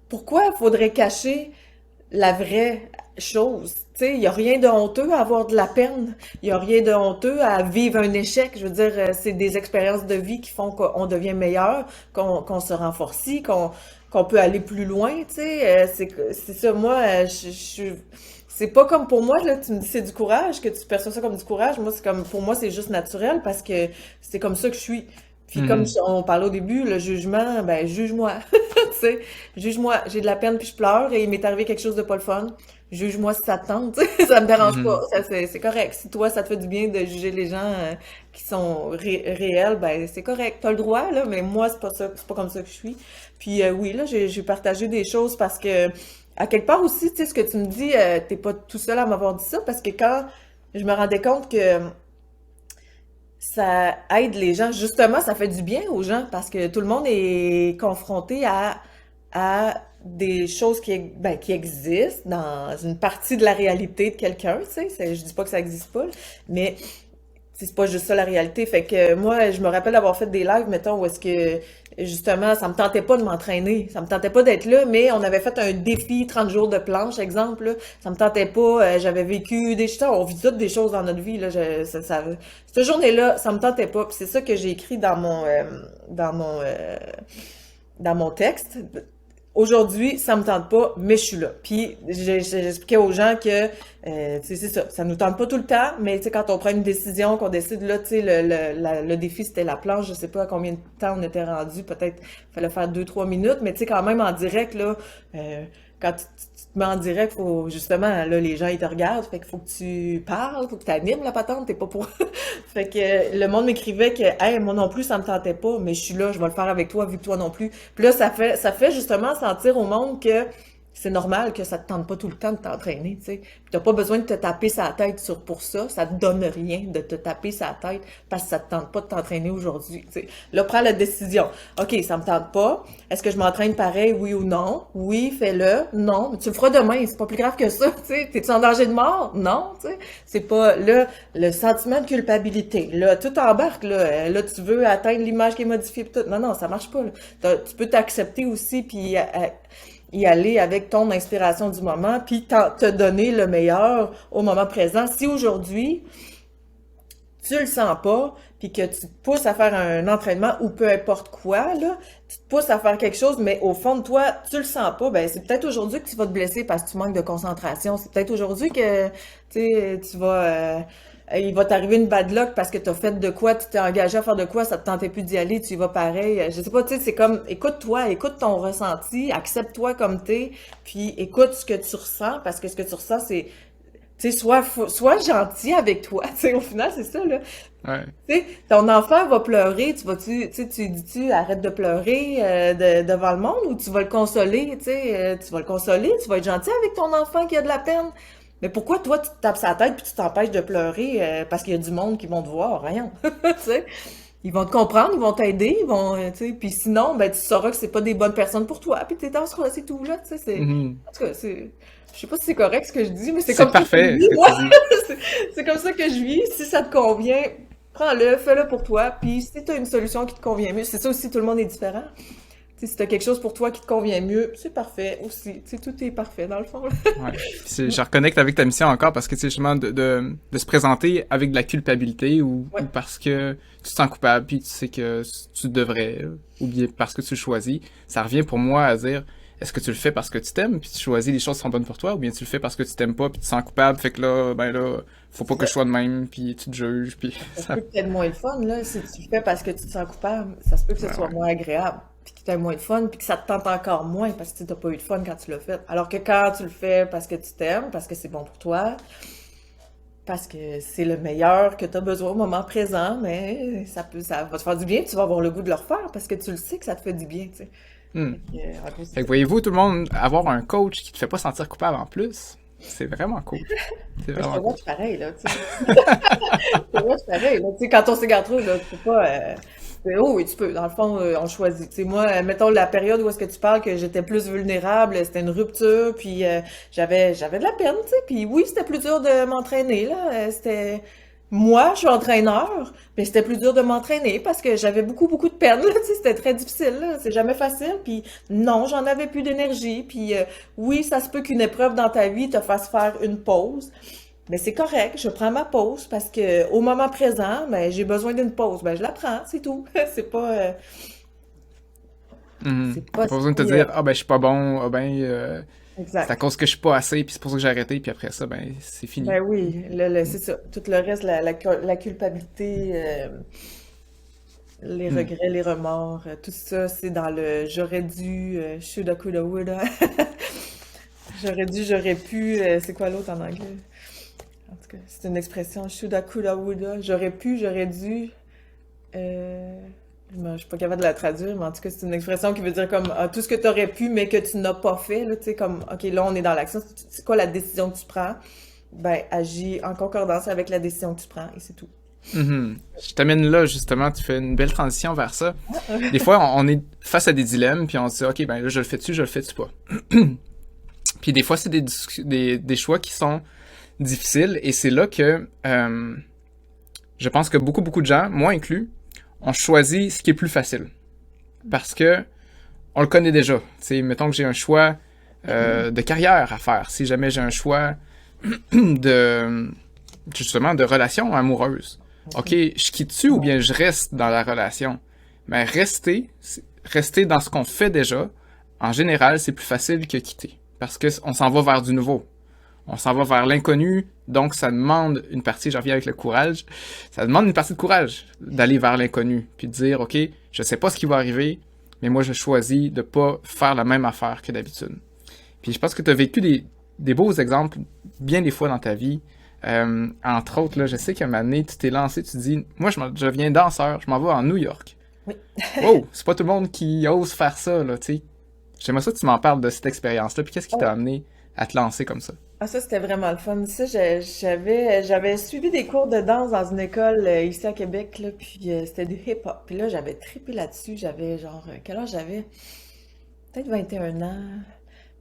Pourquoi faudrait cacher la vraie chose? Tu sais, il y a rien de honteux à avoir de la peine. Il y a rien de honteux à vivre un échec. Je veux dire, c'est des expériences de vie qui font qu'on devient meilleur, qu'on se renforcit, qu'on peut aller plus loin, tu sais. C'est ça, moi, c'est pas comme pour moi, là, tu me dis c'est du courage, que tu perçois ça comme du courage. Moi, c'est comme, pour moi, c'est juste naturel parce que c'est comme ça que je suis. Puis comme Mhm. on parlait au début, le jugement, ben, juge-moi. Tu sais, juge-moi. J'ai de la peine puis je pleure et il m'est arrivé quelque chose de pas le fun. Juge-moi si ça te tente, tu sais, ça me dérange pas. Mhm. C'est correct. Si toi, ça te fait du bien de juger les gens qui sont réels, ben, c'est correct. T'as le droit, là, mais moi, c'est pas ça, c'est pas comme ça que je suis. Puis oui, là, j'ai partagé des choses parce que, à quelque part aussi, tu sais, ce que tu me dis, t'es pas tout seul à m'avoir dit ça parce que quand je me rendais compte que ça aide les gens. Justement, ça fait du bien aux gens parce que tout le monde est confronté à des choses ben, qui existent dans une partie de la réalité de quelqu'un, tu sais. Je dis pas que ça existe pas, mais c'est pas juste ça la réalité. Fait que moi, je me rappelle d'avoir fait des lives, mettons, où est-ce que justement, ça me tentait pas de m'entraîner, ça me tentait pas d'être là, mais on avait fait un défi 30 jours de planche, exemple, là. Ça me tentait pas, j'avais vécu des choses, on vit toutes des choses dans notre vie, là, cette journée-là, ça me tentait pas, puis c'est ça que j'ai écrit dans mon, euh, dans mon texte. Aujourd'hui, ça me tente pas, mais je suis là. Puis j'expliquais aux gens que, tu sais, c'est ça, ça nous tente pas tout le temps, mais tu sais, quand on prend une décision, qu'on décide là, tu sais, le défi c'était la planche, je sais pas à combien de temps on était rendu, peut-être fallait faire 2-3 minutes, mais tu sais, quand même en direct là, quand tu te mets en direct, faut justement là les gens ils te regardent, fait qu'il faut que tu parles, faut que tu animes la patente, t'es pas pour. Fait que le monde m'écrivait que, hey, moi non plus ça me tentait pas, mais je suis là, je vais le faire avec toi vu que toi non plus. Puis là, ça fait justement sentir au monde que c'est normal que ça te tente pas tout le temps de t'entraîner, tu sais. Puis t'as pas besoin de te taper sa tête pour ça te donne rien de te taper sa tête parce que ça te tente pas de t'entraîner aujourd'hui, tu sais. Là, prends la décision. OK, ça me tente pas. Est-ce que je m'entraîne pareil, oui ou non? Oui, fais-le. Non, mais tu le feras demain, c'est pas plus grave que ça, tu sais. T'es-tu en danger de mort? Non, tu sais. C'est pas, là, le sentiment de culpabilité. Là, tout embarque, là. Là, tu veux atteindre l'image qui est modifiée pis tout. Non, non, ça marche pas, là. Tu peux t'accepter aussi puis y aller avec ton inspiration du moment, puis te donner le meilleur au moment présent. Si aujourd'hui, tu le sens pas, puis que tu te pousses à faire un entraînement ou peu importe quoi, là, tu te pousses à faire quelque chose, mais au fond de toi, tu le sens pas, ben c'est peut-être aujourd'hui que tu vas te blesser parce que tu manques de concentration. C'est peut-être aujourd'hui que, tu sais, il va t'arriver une bad luck parce que t'as fait de quoi, tu t'es engagé à faire de quoi, ça te tentait plus d'y aller, tu y vas pareil. Je sais pas, tu sais, c'est comme, écoute-toi, écoute ton ressenti, accepte-toi comme t'es, puis écoute ce que tu ressens, parce que ce que tu ressens, c'est, tu sais, sois gentil avec toi, tu sais, au final, c'est ça, là. Ouais. Tu sais, ton enfant va pleurer, tu sais, tu dis-tu, arrête de pleurer devant le monde, ou tu vas le consoler, tu sais, tu vas le consoler, tu vas être gentil avec ton enfant qui a de la peine. Mais pourquoi toi, tu te tapes sa tête puis tu t'empêches de pleurer parce qu'il y a du monde qui vont te voir, rien. Tu sais, ils vont te comprendre, ils vont t'aider, ils vont, tu sais, puis sinon, ben tu sauras que c'est pas des bonnes personnes pour toi, puis t'es dans ce c'est tout là, tu sais, c'est, Mhm. en tout cas, je sais pas si c'est correct ce que je dis, mais c'est C'est comme ça que je parfait, vis, ce que moi. tu dis. C'est comme ça que je vis. Si ça te convient, prends-le, fais-le pour toi. Puis si tu as une solution qui te convient mieux, c'est ça aussi, tout le monde est différent. Tu sais, si tu as quelque chose pour toi qui te convient mieux, c'est parfait aussi. Tu sais, tout est parfait dans le fond. Ouais. Puis je reconnecte avec ta mission encore parce que tu sais justement de se présenter avec de la culpabilité ou Ouais. parce que tu te sens coupable puis tu sais que tu devrais ou bien parce que tu le choisis, ça revient pour moi à dire est-ce que tu le fais parce que tu t'aimes puis tu choisis les choses qui sont bonnes pour toi ou bien tu le fais parce que tu t'aimes pas puis tu te sens coupable fait que là ben là faut pas que je sois de même puis tu te juges puis Ça se ça peut que tu aies moins de fun, là. Si tu le fais parce que tu te sens coupable, ça se peut que ce ouais, soit ouais. moins agréable. Puis que tu aies moins de fun, puis que ça te tente encore moins parce que tu n'as pas eu de fun quand tu l'as fait. Alors que quand tu le fais parce que tu t'aimes, parce que c'est bon pour toi, parce que c'est le meilleur que tu as besoin au moment présent, mais ça va te faire du bien, tu vas avoir le goût de le refaire parce que tu le sais que ça te fait du bien, tu sais. Hmm. À cause de Fait que ça. voyez-vous tout le monde avoir un coach qui te fait pas sentir coupable en plus, c'est vraiment cool. C'est Mais je te vraiment cool. watch pareil, là, tu sais. Je te watch pareil, là. Tu sais, quand on s'égare trop, là, tu peux pas. Oh oui, tu peux. Dans le fond, on choisit. Tu sais, moi, mettons la période où est-ce que tu parles que j'étais plus vulnérable, c'était une rupture, puis j'avais de la peine, tu sais. Puis oui, c'était plus dur de m'entraîner, là. C'était moi, je suis entraîneur, mais c'était plus dur de m'entraîner parce que j'avais beaucoup de peine, là. Tu sais, c'était très difficile, là. C'est jamais facile. Puis non, j'en avais plus d'énergie. Puis oui, ça se peut qu'une épreuve dans ta vie te fasse faire une pause. Mais c'est correct, je prends ma pause parce que au moment présent, ben, j'ai besoin d'une pause. Ben, je la prends, c'est tout. Mhm. C'est pas T'as pas besoin de te si, dire ah ben je suis pas bon, ah ben c'est à exact. cause que je suis pas assez puis c'est pour ça que j'ai arrêté puis après ça ben c'est fini. Ben oui, c'est ça. Tout le reste, la culpabilité, les Hmm. regrets, les remords, tout ça, c'est dans le j'aurais dû, shoulda, coulda, woulda. J'aurais dû, j'aurais pu, c'est quoi l'autre en anglais? En tout cas, c'est une expression, shoulda, coulda, woulda. J'aurais pu, j'aurais dû. Euh, je suis pas capable de la traduire, mais en tout cas, c'est une expression qui veut dire comme tout ce que tu aurais pu, mais que tu n'as pas fait. Là, tu sais, comme, OK, là, on est dans l'action. C'est quoi la décision que tu prends? Ben, agis en concordance avec la décision que tu prends, et c'est tout. Mhm. Je t'amène là justement, tu fais une belle transition vers ça. Des fois on est face à des dilemmes puis on se dit ok ben là je le fais-tu, je le fais-tu pas. Puis des fois c'est des choix qui sont difficiles et c'est là que je pense que beaucoup de gens, moi inclus, on choisit ce qui est plus facile parce que on le connaît déjà. Tu sais, mettons que j'ai un choix de carrière à faire, si jamais j'ai un choix de justement de relation amoureuse. Ok, je quitte-tu ou bien je reste dans la relation? Mais rester dans ce qu'on fait déjà, en général, c'est plus facile que quitter. Parce que on s'en va vers du nouveau. On s'en va vers l'inconnu, donc ça demande une partie, j'en reviens avec le courage, ça demande une partie de courage d'aller vers l'inconnu, puis de dire, ok, je sais pas ce qui va arriver, mais moi je choisis de pas faire la même affaire que d'habitude. Puis je pense que tu as vécu des beaux exemples bien des fois dans ta vie. Entre autres, là, je sais qu'à un moment donné, tu t'es lancé, tu te dis, moi je viens danseur, je m'en vais en New York. Oui. Wow, c'est pas tout le monde qui ose faire ça, là, tu sais. J'aimerais ça que tu m'en parles de cette expérience-là, puis qu'est-ce qui t'a amené à te lancer comme ça? Ah, ça, c'était vraiment le fun. Ça, j'avais suivi des cours de danse dans une école ici à Québec, là, puis c'était du hip-hop. Puis là, j'avais trippé là-dessus. J'avais genre, quel âge j'avais? Peut-être 21 ans.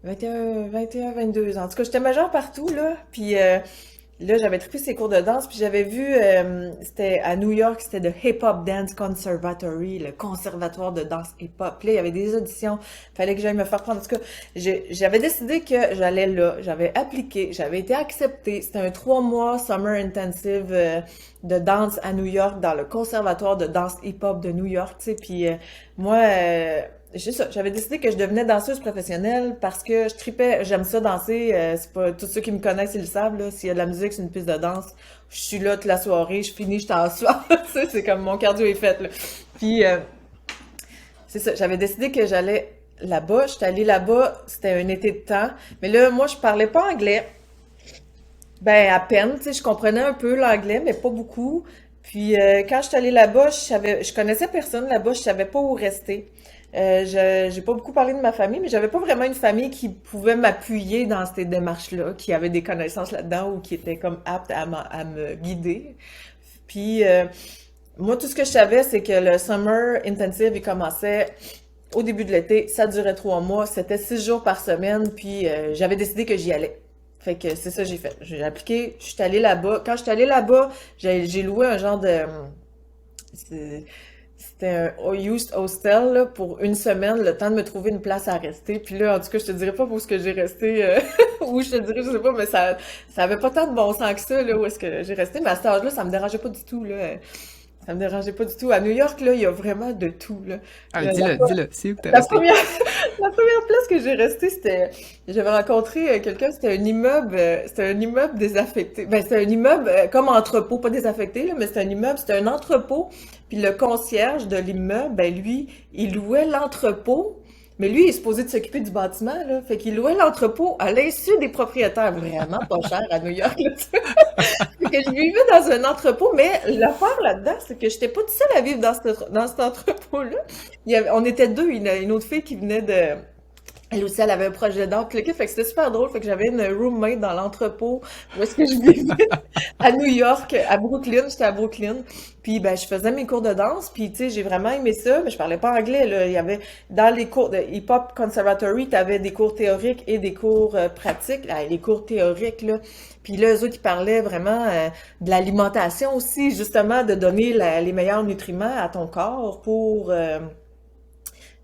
21, 22 ans. En tout cas, j'étais majeure partout, là. Puis là, j'avais trippé ces cours de danse. Puis j'avais vu, c'était à New York, c'était le Hip Hop Dance Conservatory, le conservatoire de danse hip-hop. Puis là, il y avait des auditions. Fallait que j'aille me faire prendre. En tout cas, j'avais décidé que j'allais là. J'avais appliqué. J'avais été acceptée. C'était un 3 mois summer intensive de danse à New York, dans le conservatoire de danse hip-hop de New York, tu sais. Puis moi... c'est ça, j'avais décidé que je devenais danseuse professionnelle parce que je tripais, j'aime ça danser, c'est pas tous ceux qui me connaissent, ils le savent là, s'il y a de la musique sur une piste de danse, je suis là toute la soirée, je finis, je t'assois, tu sais, c'est comme mon cardio est fait là. Puis c'est ça, j'avais décidé que j'allais là-bas, j'étais allée là-bas, c'était un été de temps, mais là moi je parlais pas anglais. Ben à peine, tu sais, je comprenais un peu l'anglais mais pas beaucoup. Puis quand je suis allée là-bas, je connaissais personne là-bas, je savais pas où rester. J'ai pas beaucoup parlé de ma famille, mais j'avais pas vraiment une famille qui pouvait m'appuyer dans ces démarches-là, qui avait des connaissances là-dedans ou qui était comme apte à me guider. Puis moi, tout ce que je savais, c'est que le Summer Intensive, il commençait au début de l'été, ça durait 3 mois, c'était 6 jours par semaine, puis j'avais décidé que j'y allais. Fait que c'est ça que j'ai fait. J'ai appliqué, je suis allée là-bas. Quand je suis allée là-bas, j'ai loué un genre de... c'est- C'était un youth hostel là, pour une semaine, le temps de me trouver une place à rester. Puis là, en tout cas, je te dirais pas où est-ce que j'ai resté, où je te dirais, je sais pas, mais ça avait pas tant de bon sens que ça, là, où est-ce que j'ai resté. Mais à cet âge-là, ça me dérangeait pas du tout, là. Ça me dérangeait pas du tout. À New York, là, il y a vraiment de tout, là. Ah, La, dis-le, c'est où que t'es la resté? première, la première place que j'ai restée, j'avais rencontré quelqu'un, c'était un immeuble désaffecté. Ben, c'était un immeuble comme entrepôt, pas désaffecté, là, mais c'était un entrepôt. Puis le concierge de l'immeuble, ben lui, il louait l'entrepôt, mais lui, il est supposé de s'occuper du bâtiment, là. Fait qu'il louait l'entrepôt à l'insu des propriétaires, vraiment pas cher à New York, là, tu sais. Fait que je vivais dans un entrepôt, mais l'affaire là-dedans, c'est que j'étais pas toute seule à vivre dans cet entrepôt-là. On était deux, une autre fille qui venait de... Elle aussi, elle avait un projet d'art, puis le kit, fait que c'était super drôle, fait que j'avais une roommate dans l'entrepôt, où est-ce que je vivais, à New York, à Brooklyn, j'étais à Brooklyn, puis ben, je faisais mes cours de danse, puis tu sais, j'ai vraiment aimé ça, mais je parlais pas anglais, là, il y avait, dans les cours de Hip Hop Conservatory, t'avais des cours théoriques et des cours pratiques. Les cours théoriques, là, puis là, eux autres, ils parlaient vraiment de l'alimentation aussi, justement, de donner les meilleurs nutriments à ton corps pour...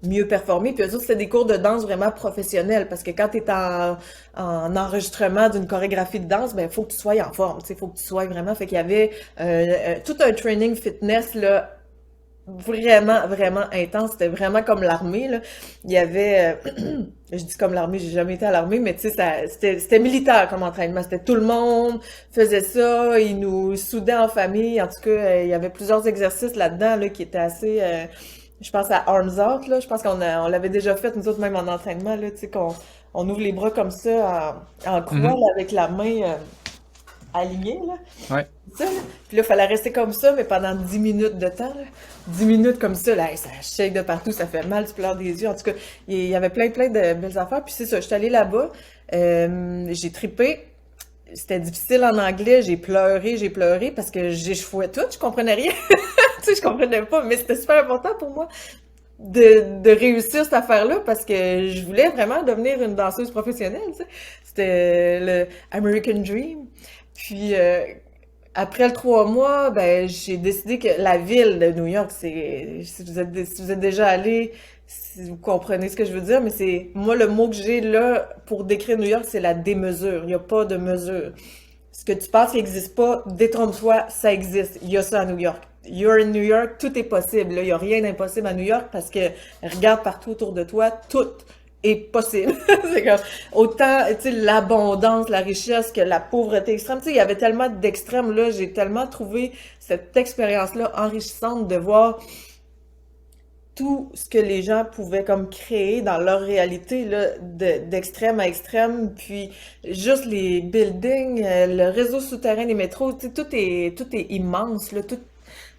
mieux performer. Puis eux autres, c'était des cours de danse vraiment professionnels parce que quand tu es en enregistrement d'une chorégraphie de danse, ben faut que tu sois en forme, tu sais, faut que tu sois vraiment. Fait qu'il y avait tout un training fitness là vraiment vraiment intense. C'était vraiment comme l'armée là. Il y avait, je dis comme l'armée, j'ai jamais été à l'armée, mais tu sais, c'était militaire comme entraînement. C'était tout le monde faisait ça, ils nous soudaient en famille. En tout cas, il y avait plusieurs exercices là-dedans là qui étaient assez je pense à Arms Out, là. Je pense on l'avait déjà fait, nous autres, même en entraînement, là, tu sais, on ouvre les bras comme ça, en croix, Mhm. là, avec la main alignée, là. Ouais. Ça, là. Puis là, il fallait rester comme ça, mais pendant 10 minutes de temps, là. 10 minutes comme ça, là, hey, ça shake de partout, ça fait mal, tu pleures des yeux. En tout cas, il y avait plein de belles affaires. Puis c'est ça, je suis allée là-bas, j'ai trippé. C'était difficile en anglais, j'ai pleuré parce que j'échouais tout, je comprenais rien. Tu sais, je comprenais pas, mais c'était super important pour moi de réussir cette affaire-là parce que je voulais vraiment devenir une danseuse professionnelle, tu sais. C'était le American Dream. Puis après le 3 mois, ben j'ai décidé que la ville de New York, si vous êtes déjà allé, si vous comprenez ce que je veux dire, mais c'est moi le mot que j'ai là pour décrire New York, c'est la démesure. Il n'y a pas de mesure. Ce que tu penses qui n'existe pas, détrompe-toi, ça existe. Il y a ça à New York. You're in New York, tout est possible. Là, il n'y a rien d'impossible à New York parce que regarde partout autour de toi, tout est possible. C'est comme autant, tu sais, l'abondance, la richesse que la pauvreté extrême. Tu sais, il y avait tellement d'extrêmes là. J'ai tellement trouvé cette expérience-là enrichissante de voir tout ce que les gens pouvaient comme créer dans leur réalité là, d'extrême à extrême, puis juste les buildings, le réseau souterrain des métros, tu sais, tout est immense là, tout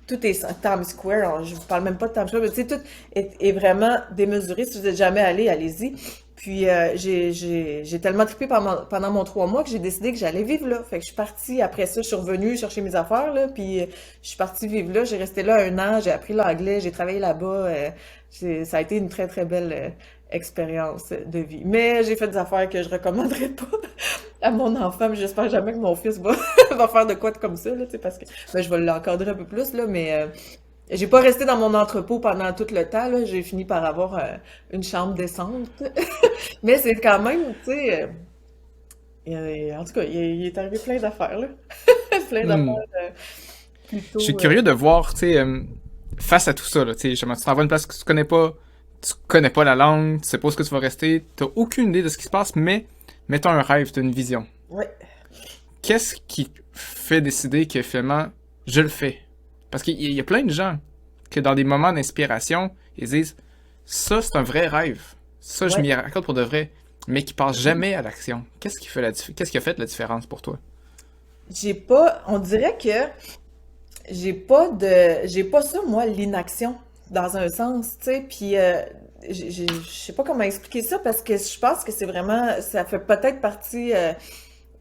tout est Times Square, je vous parle même pas de Times Square, mais tu sais, tout est vraiment démesuré. Si vous êtes jamais allé, allez-y. Puis j'ai tellement trippé pendant mon 3 mois que j'ai décidé que j'allais vivre là. Fait que je suis partie, après ça, je suis revenue chercher mes affaires, là, puis je suis partie vivre là. J'ai resté là 1 an, j'ai appris l'anglais, j'ai travaillé là-bas. Ça a été une très, très belle expérience de vie. Mais j'ai fait des affaires que je recommanderais pas à mon enfant, mais j'espère jamais que mon fils va, va faire de quoi de comme ça, là, tu sais, parce que ben, je vais l'encadrer un peu plus, là, mais j'ai pas resté dans mon entrepôt pendant tout le temps, là. J'ai fini par avoir une chambre décente. Mais c'est quand même, tu sais, en tout cas, il est arrivé plein d'affaires, là. Plein d'affaires Hmm. Je suis plutôt... curieux de voir, tu sais, face à tout ça, là, tu sais, justement, tu t'en vas à une place que tu connais pas la langue, tu sais pas où est-ce que tu vas rester, t'as aucune idée de ce qui se passe, mais mettons un rêve, t'as une vision. Ouais. Qu'est-ce qui fait décider que finalement, je le fais? Parce qu'il y a plein de gens que dans des moments d'inspiration, ils disent, ça, c'est un vrai rêve. Ça, je Ouais. m'y raccorde pour de vrai, mais qui passent jamais à l'action. Qu'est-ce qui a fait la différence pour toi? On dirait que j'ai pas ça, moi, l'inaction, dans un sens, tu sais, puis je sais pas comment expliquer ça, parce que je pense que c'est vraiment, ça fait peut-être partie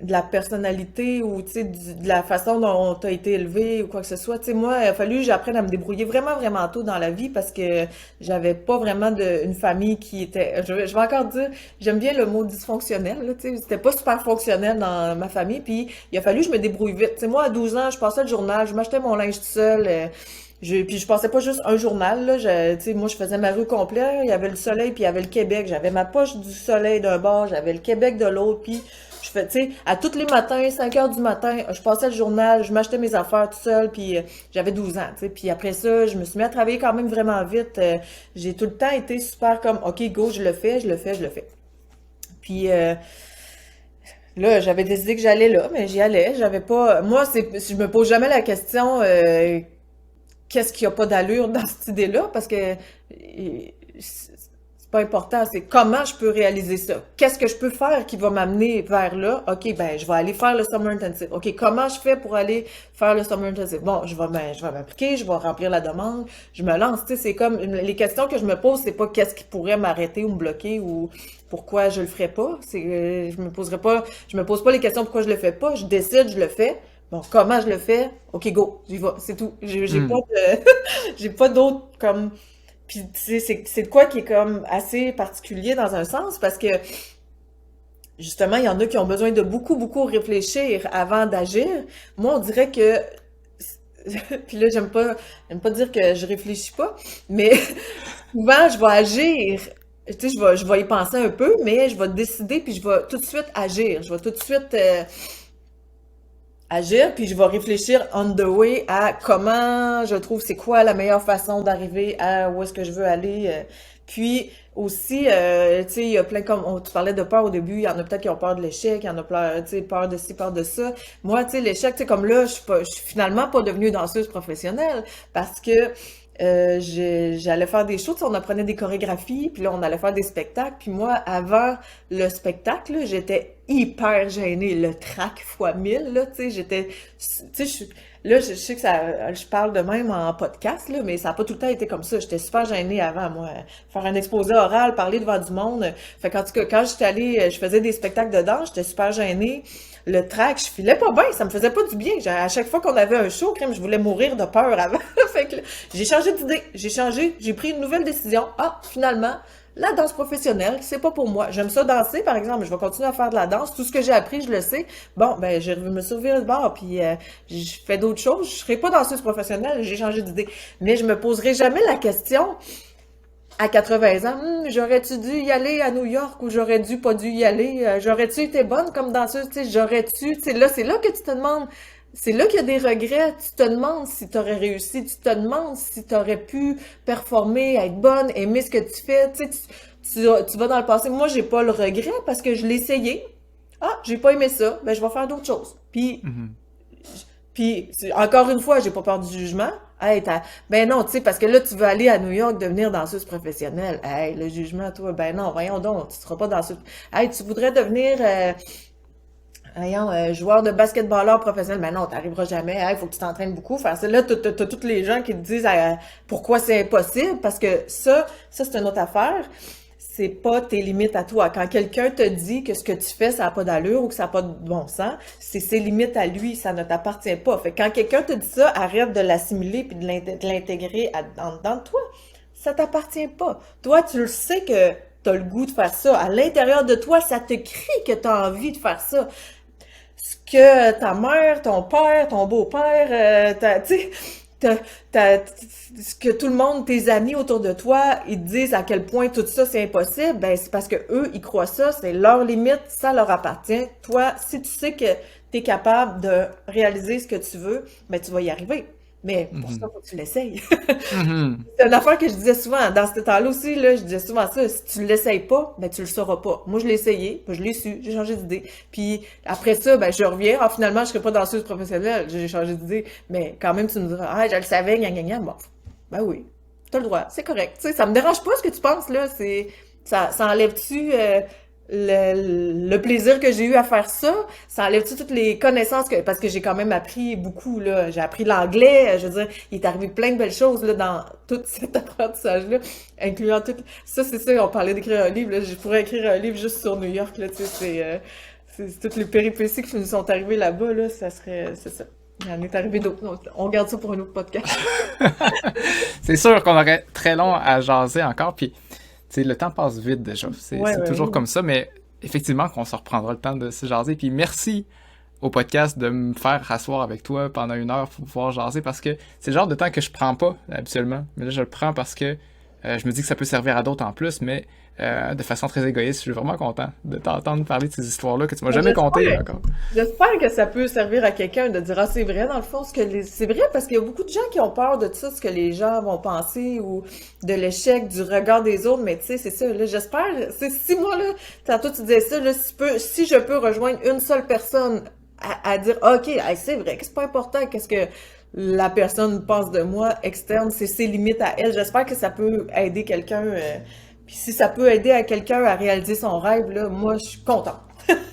de la personnalité ou, tu sais, de la façon dont t'as été élevé ou quoi que ce soit, tu sais, moi, il a fallu que j'apprenne à me débrouiller vraiment, vraiment tôt dans la vie, parce que j'avais pas vraiment une famille qui était, je vais encore dire, j'aime bien le mot dysfonctionnel, là, tu sais, c'était pas super fonctionnel dans ma famille, puis il a fallu que je me débrouille vite. Tu sais, moi, à 12 ans, je passais le journal, je m'achetais mon linge tout seul, puis je passais pas juste un journal, là, tu sais, moi, je faisais ma rue complète, il y avait le soleil, puis il y avait le Québec, j'avais ma poche du soleil d'un bord, j'avais le Québec de l'autre, puis je fais, tu sais, à tous les matins, 5 heures du matin, je passais le journal, je m'achetais mes affaires tout seul, puis j'avais 12 ans, tu sais, puis après ça, je me suis mis à travailler quand même vraiment vite, j'ai tout le temps été super comme, OK, go, je le fais, je le fais, je le fais. Puis là, j'avais décidé que j'allais là, mais j'y allais. J'avais pas. Moi, je me pose jamais la question qu'est-ce qui a pas d'allure dans cette idée-là, parce que c'est pas important. C'est comment je peux réaliser ça. Qu'est-ce que je peux faire qui va m'amener vers là? OK, ben, je vais aller faire le Summer Intensive. OK, comment je fais pour aller faire le Summer Intensive? Bon, je vais m'appliquer, je vais remplir la demande, je me lance. Tu sais, c'est comme les questions que je me pose, c'est pas qu'est-ce qui pourrait m'arrêter ou me bloquer ou pourquoi je le ferais pas. Je me pose pas les questions pourquoi je le fais pas. Je décide, je le fais. Bon, comment je le fais? OK, go, j'y vais, c'est tout. J'ai pas Hmm. de, j'ai pas d'autre comme. Puis tu sais, c'est de quoi qui est comme assez particulier dans un sens parce que justement, il y en a qui ont besoin de beaucoup, beaucoup réfléchir avant d'agir. Moi, on dirait que puis là, j'aime pas dire que je réfléchis pas, mais souvent, je vais agir. Tu sais, je vais y penser un peu, mais je vais décider, puis je vais tout de suite agir. Je vais tout de suite agir, puis je vais réfléchir on the way à comment je trouve c'est quoi la meilleure façon d'arriver à où est-ce que je veux aller. Puis aussi, tu sais, il y a plein comme tu parlais de peur au début, il y en a peut-être qui ont peur de l'échec, il y en a plein, tu sais, peur de ci, peur de ça. Moi, tu sais, l'échec, tu sais, comme là, je suis finalement pas devenue danseuse professionnelle parce que j'allais faire des shows, tu sais, on apprenait des chorégraphies, puis là, on allait faire des spectacles. Puis moi, avant le spectacle, là, j'étais hyper gênée, le trac fois 1000, là, tu sais, tu sais, là, je sais que je parle de même en podcast, là, mais ça a pas tout le temps été comme ça. J'étais super gênée avant, moi. Faire un exposé oral, parler devant du monde. Fait qu'en tout cas, quand j'étais allée, je faisais des spectacles de danse, j'étais super gênée. Le track, je filais pas bien, ça me faisait pas du bien. À chaque fois qu'on avait un show, crème, je voulais mourir de peur avant. Fait que là, j'ai changé d'idée, j'ai pris une nouvelle décision. Ah, finalement, la danse professionnelle, c'est pas pour moi. J'aime ça danser, par exemple, je vais continuer à faire de la danse. Tout ce que j'ai appris, je le sais. Bon, ben, je me suis revirée de bord, puis je fais d'autres choses. Je serai pas danseuse professionnelle, j'ai changé d'idée. Mais je me poserai jamais la question à 80 ans, j'aurais-tu dû y aller à New York ou j'aurais dû pas dû y aller? J'aurais-tu été bonne comme danseuse? Tu sais, j'aurais-tu? Tu sais, là, c'est là que tu te demandes, c'est là qu'il y a des regrets. Tu te demandes si tu aurais réussi, tu te demandes si tu aurais pu performer, être bonne, aimer ce que tu fais. Tu sais, tu vas dans le passé. Moi, j'ai pas le regret parce que je l'ai essayé. Ah, j'ai pas aimé ça, ben je vais faire d'autres choses. Mhm. Puis, encore une fois, j'ai pas peur du jugement. Hey, ben non, tu sais, parce que là, tu veux aller à New York devenir danseuse professionnelle. Hey, le jugement, toi, ben non, voyons donc, tu seras pas danseuse. Hey, tu voudrais devenir voyons, joueur de basketballeur professionnel, ben non, t'arriveras jamais, il faut que tu t'entraînes beaucoup, faire ça. Là, t'as tous les gens qui te disent pourquoi c'est impossible, parce que ça, c'est une autre affaire. C'est pas tes limites à toi. Quand quelqu'un te dit que ce que tu fais, ça n'a pas d'allure ou que ça n'a pas de bon sens, c'est ses limites à lui, ça ne t'appartient pas. Fait que quand quelqu'un te dit ça, arrête de l'assimiler puis de l'intégrer en dedans de toi. Ça t'appartient pas. Toi, tu le sais que t'as le goût de faire ça. À l'intérieur de toi, ça te crie que t'as envie de faire ça. Ce que ta mère, ton père, ton beau-père, tu sais, ce que tout le monde, tes amis autour de toi, ils te disent à quel point tout ça c'est impossible, ben c'est parce que eux, ils croient ça, c'est leur limite, ça leur appartient. Toi, si tu sais que tu es capable de réaliser ce que tu veux, ben tu vas y arriver. Mais pour ça, faut que tu l'essayes. C'est une affaire que je disais souvent. Dans ce temps-là aussi, là, je disais souvent ça. Si tu l'essayes pas, ben tu le sauras pas. Moi, je l'ai essayé, puis je l'ai su, j'ai changé d'idée. Puis après ça, ben je reviens. Ah, finalement, je serai pas danseuse professionnelle, j'ai changé d'idée. Mais quand même, tu me diras, ah, je le savais, gna gna gna. Bon, ben oui, t'as le droit, c'est correct. Tu sais, ça me dérange pas ce que tu penses là. Ça enlève-tu le plaisir que j'ai eu à faire ça, ça enlève-tu toutes les connaissances parce que j'ai quand même appris beaucoup là, j'ai appris l'anglais, je veux dire, il est arrivé plein de belles choses là dans tout cet apprentissage là, incluant tout ça, c'est ça, on parlait d'écrire un livre là, je pourrais écrire un livre juste sur New York là, tu sais, c'est toutes les péripéties qui nous sont arrivées là-bas là, c'est ça. Il en est arrivé d'autres. On garde ça pour un autre podcast. C'est sûr qu'on aurait très long à jaser encore, puis le temps passe vite déjà. C'est toujours comme ça, mais effectivement qu'on se reprendra le temps de se jaser. Puis merci au podcast de me faire rasseoir avec toi pendant 1 heure pour pouvoir jaser, parce que c'est le genre de temps que je prends pas habituellement. Mais là, je le prends parce que je me dis que ça peut servir à d'autres en plus, mais de façon très égoïste, je suis vraiment content de t'entendre parler de ces histoires-là que tu m'as jamais contées encore. J'espère que ça peut servir à quelqu'un de dire « Ah, c'est vrai, dans le fond, c'est vrai, parce qu'il y a beaucoup de gens qui ont peur de ça, ce que les gens vont penser, ou de l'échec, du regard des autres, mais tu sais, c'est ça, là, j'espère, si moi, là, tantôt tu disais ça, là, si je peux rejoindre une seule personne à dire « Ok, c'est vrai que c'est pas important, qu'est-ce que la personne pense de moi, externe, c'est ses limites à elle. » J'espère que ça peut aider quelqu'un... Puis si ça peut aider à quelqu'un à réaliser son rêve, là, moi, je suis contente.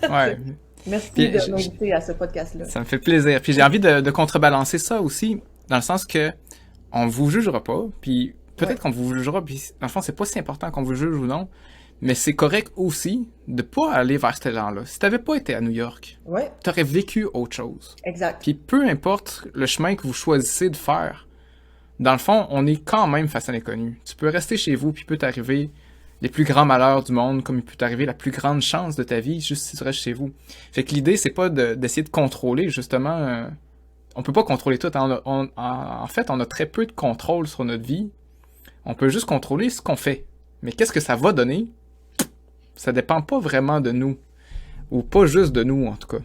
Ouais. Merci de m'inviter à ce podcast-là. Ça me fait plaisir. Puis j'ai envie de contrebalancer ça aussi, dans le sens que on vous jugera pas, puis peut-être qu'on vous jugera, puis dans le fond, c'est pas si important qu'on vous juge ou non, mais c'est correct aussi de pas aller vers cet élan-là. Si t'avais pas été à New York, t'aurais vécu autre chose. Exact. Puis peu importe le chemin que vous choisissez de faire, dans le fond, on est quand même face à l'inconnu. Tu peux rester chez vous, puis il peut t'arriver les plus grands malheurs du monde, comme il peut t'arriver la plus grande chance de ta vie, juste si tu restes chez vous. Fait que l'idée, c'est pas d'essayer de contrôler, justement. On peut pas contrôler tout. En fait, on a très peu de contrôle sur notre vie. On peut juste contrôler ce qu'on fait. Mais qu'est-ce que ça va donner? Ça dépend pas vraiment de nous. Ou pas juste de nous, en tout cas.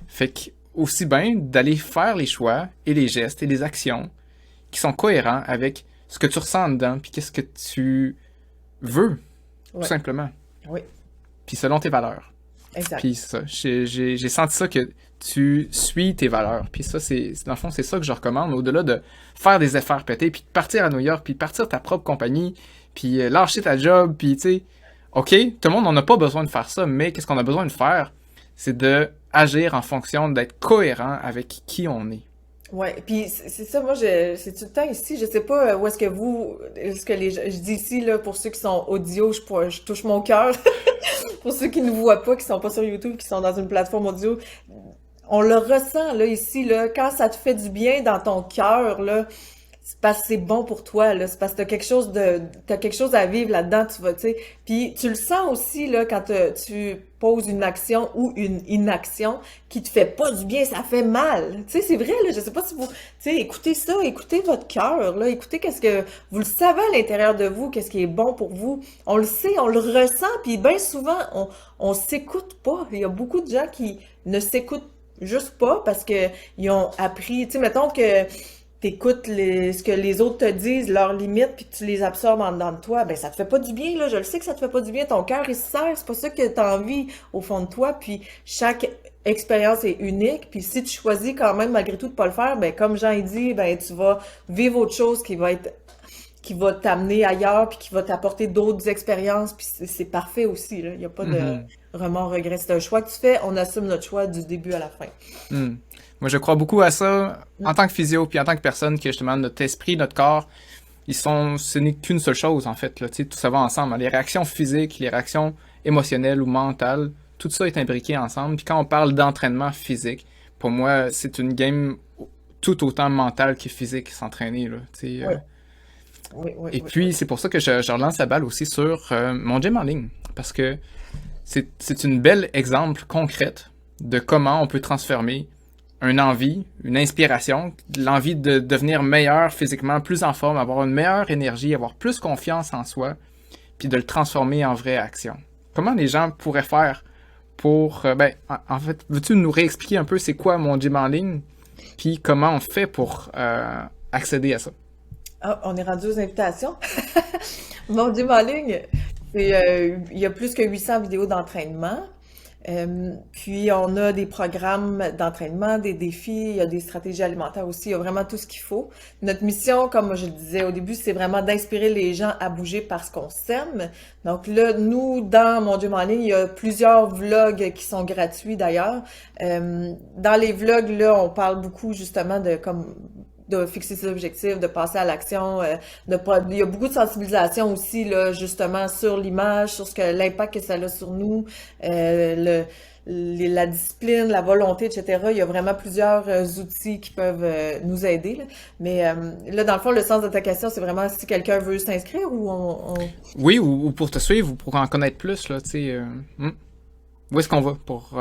Fait que, aussi bien d'aller faire les choix, et les gestes, et les actions qui sont cohérents avec ce que tu ressens dedans, puis qu'est-ce que tu veux, tout simplement. Oui. Puis selon tes valeurs. Exact. Puis ça, j'ai senti ça, que tu suis tes valeurs. Puis ça, dans le fond, c'est ça que je recommande, au-delà de faire des efforts pétés, puis de partir à New York, puis partir ta propre compagnie, puis lâcher ta job, puis tu sais, OK, tout le monde, on n'a pas besoin de faire ça, mais qu'est-ce qu'on a besoin de faire? C'est de agir en fonction d'être cohérent avec qui on est. Ouais, puis c'est ça, moi, c'est tout le temps ici, je sais pas où est-ce que je dis ici, là, pour ceux qui sont audio, je touche mon cœur. Pour ceux qui ne voient pas, qui sont pas sur YouTube, qui sont dans une plateforme audio, on le ressent, là, ici, là, quand ça te fait du bien dans ton cœur, là, c'est parce que c'est bon pour toi, là, c'est parce que t'as quelque chose à vivre là-dedans, tu vas, tu sais, puis tu le sens aussi, là, quand tu poses une action ou une inaction qui te fait pas du bien, ça fait mal, tu sais, c'est vrai, là, je sais pas si vous, tu sais, écoutez ça, écoutez votre cœur, là, écoutez qu'est-ce que, vous le savez à l'intérieur de vous, qu'est-ce qui est bon pour vous, on le sait, on le ressent, puis bien souvent, on s'écoute pas, il y a beaucoup de gens qui ne s'écoutent juste pas parce que ils ont appris, tu sais, mettons que t'écoutes ce que les autres te disent, leurs limites, puis tu les absorbes en dedans de toi, ben ça te fait pas du bien, là, je le sais que ça te fait pas du bien, ton cœur il se serre, c'est pas ça que t'as envie au fond de toi, puis chaque expérience est unique, puis si tu choisis quand même malgré tout de pas le faire, ben comme Jean dit, ben tu vas vivre autre chose qui va t'amener ailleurs, puis qui va t'apporter d'autres expériences, puis c'est parfait aussi, là, il y a pas de... remords, regrets. C'est un choix que tu fais, on assume notre choix du début à la fin. Moi, je crois beaucoup à ça en tant que physio, puis en tant que personne, que justement, notre esprit, notre corps, ce n'est qu'une seule chose, en fait, là, tu sais, tout ça va ensemble. Les réactions physiques, les réactions émotionnelles ou mentales, tout ça est imbriqué ensemble. Puis quand on parle d'entraînement physique, pour moi, c'est une game tout autant mentale que physique, s'entraîner, là, tu sais. Et puis, c'est pour ça que je relance la balle aussi sur mon gym en ligne. Parce que c'est une belle exemple concrète de comment on peut transformer une envie, une inspiration, l'envie de devenir meilleur physiquement, plus en forme, avoir une meilleure énergie, avoir plus confiance en soi, puis de le transformer en vraie action. Comment les gens pourraient faire pour... en fait, veux-tu nous réexpliquer un peu c'est quoi mon gym en ligne, puis comment on fait pour accéder à ça? Ah, on est rendu aux invitations. Mon gym en ligne, il y a plus que 800 vidéos d'entraînement. Puis on a des programmes d'entraînement, des défis, il y a des stratégies alimentaires aussi, il y a vraiment tout ce qu'il faut. Notre mission, comme je le disais au début, c'est vraiment d'inspirer les gens à bouger parce qu'on s'aime. Donc là, nous, dans mon gym en ligne, il y a plusieurs vlogs qui sont gratuits d'ailleurs. Dans les vlogs, là, on parle beaucoup justement de fixer ses objectifs, de passer à l'action, il y a beaucoup de sensibilisation aussi là justement sur l'image, sur l'impact que ça a sur nous, la discipline, la volonté, etc. Il y a vraiment plusieurs outils qui peuvent nous aider là. Mais là, dans le fond, le sens de ta question, c'est vraiment si quelqu'un veut s'inscrire ou Oui, ou pour te suivre, ou pour en connaître plus, là, tu sais. Où est-ce qu'on va pour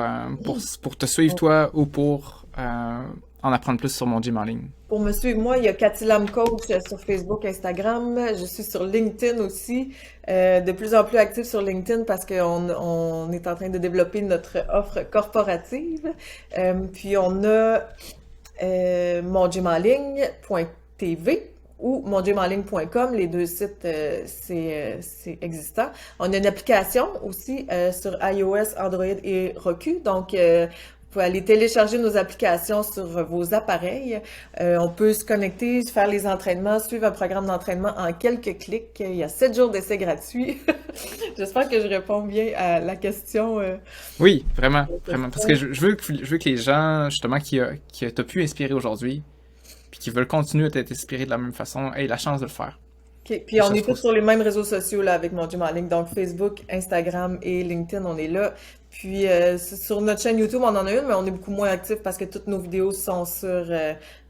te suivre, toi, ou pour en apprendre plus sur mon gym en ligne? Pour me suivre, moi, il y a Cathy Lam Coach sur Facebook, Instagram. Je suis sur LinkedIn aussi, de plus en plus active sur LinkedIn parce qu'on est en train de développer notre offre corporative. Puis on a mongymenligne.tv ou mongymenligne.com. Les deux sites, c'est existant. On a une application aussi sur iOS, Android et Roku. Donc, vous pouvez aller télécharger nos applications sur vos appareils. On peut se connecter, faire les entraînements, suivre un programme d'entraînement en quelques clics. Il y a 7 jours d'essai gratuits. J'espère que je réponds bien à la question. Oui, vraiment, vraiment. Parce que je veux que les gens, justement, qui t'ont pu inspirer aujourd'hui, puis qui veulent continuer à t'être inspirés de la même façon, aient la chance de le faire. Okay. Puis on est tous sur les mêmes réseaux sociaux là avec mon gym en ligne, donc Facebook, Instagram et LinkedIn, on est là. Puis sur notre chaîne YouTube, on en a une, mais on est beaucoup moins actifs parce que toutes nos vidéos sont sur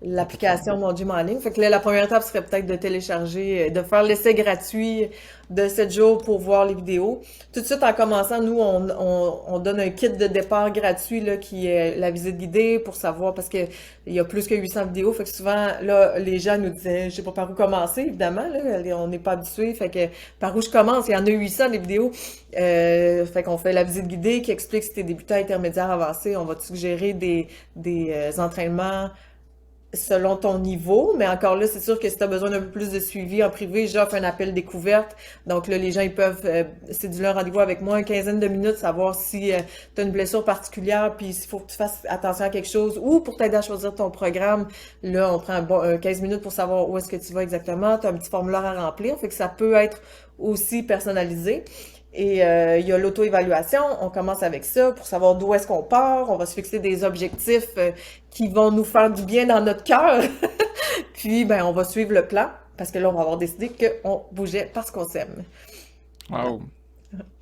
l'application Mon Gym en ligne. Fait que là, la première étape serait peut-être de télécharger, de faire l'essai gratuit de 7 jours pour voir les vidéos. Tout de suite, en commençant, nous, on donne un kit de départ gratuit là, qui est la visite guidée pour savoir, parce que il y a plus que 800 vidéos. Fait que souvent, là, les gens nous disaient, je sais pas par où commencer, évidemment, là, on n'est pas habitué. Fait que par où je commence? Il y en a 800 des vidéos. Fait qu'on fait la visite guidée qui explique si t'es débutant, intermédiaire, avancé. On va te suggérer des entraînements selon ton niveau, mais encore là, c'est sûr que si tu as besoin d'un peu plus de suivi en privé, j'offre un appel découverte. Donc là, les gens, ils peuvent céduler un rendez-vous avec moi, une quinzaine de minutes, savoir si tu as une blessure particulière, puis s'il faut que tu fasses attention à quelque chose, ou pour t'aider à choisir ton programme, là, on prend 15 minutes pour savoir où est-ce que tu vas exactement. Tu as un petit formulaire à remplir, fait que ça peut être aussi personnalisé. Et il y a l'auto-évaluation, on commence avec ça pour savoir d'où est-ce qu'on part, on va se fixer des objectifs qui vont nous faire du bien dans notre cœur. Puis ben on va suivre le plan parce que là on va avoir décidé qu'on bougeait parce qu'on s'aime. Wow.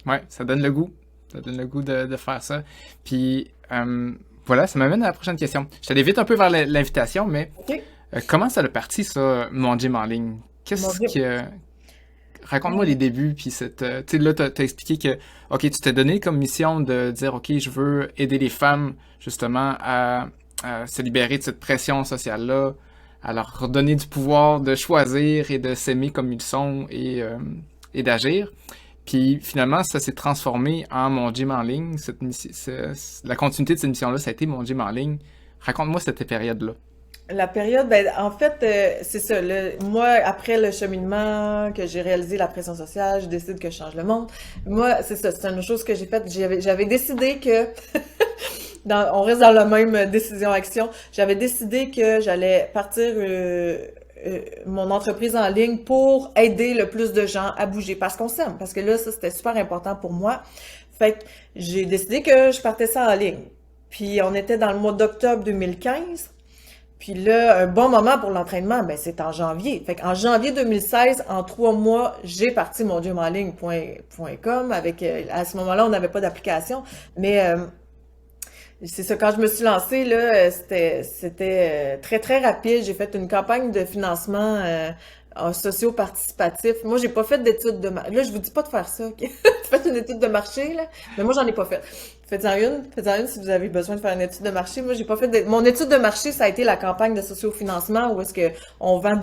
Ouais, ça donne le goût. Ça donne le goût de faire ça. Puis voilà, ça m'amène à la prochaine question. Je t'allais vite un peu vers l'invitation, mais Okay. Comment ça a parti ça, mon gym en ligne? Raconte-moi les débuts, puis tu sais, là, t'as expliqué que, OK, tu t'es donné comme mission de dire, OK, je veux aider les femmes, justement, à se libérer de cette pression sociale-là, à leur redonner du pouvoir de choisir et de s'aimer comme ils sont et d'agir. Puis, finalement, ça s'est transformé en mon gym en ligne. La continuité de cette mission-là, ça a été mon gym en ligne. Raconte-moi cette période-là. La période, ben, en fait, c'est ça. Moi, après le cheminement que j'ai réalisé, la pression sociale, je décide que je change le monde. Moi, c'est ça. C'est une chose que j'ai faite. J'avais décidé que, on reste dans la même décision-action. J'avais décidé que j'allais partir mon entreprise en ligne pour aider le plus de gens à bouger parce qu'on s'aime. Parce que là, ça, c'était super important pour moi. Fait que j'ai décidé que je partais ça en ligne. Puis on était dans le mois d'octobre 2015. Puis là, un bon moment pour l'entraînement, ben c'est en janvier. Fait qu'en janvier 2016, en 3 mois, j'ai parti mon gymenligne.com avec, à ce moment-là, on n'avait pas d'application, mais c'est ça, quand je me suis lancée, là, c'était très, très rapide. J'ai fait une campagne de financement en socio-participatif. Moi, j'ai pas fait d'études de marché. Là, je vous dis pas de faire ça, OK? Faites une étude de marché, là. Mais moi, j'en ai pas fait. Faites-en une si vous avez besoin de faire une étude de marché. Moi, j'ai pas fait mon étude de marché, ça a été la campagne de socio-financement où est-ce que on vend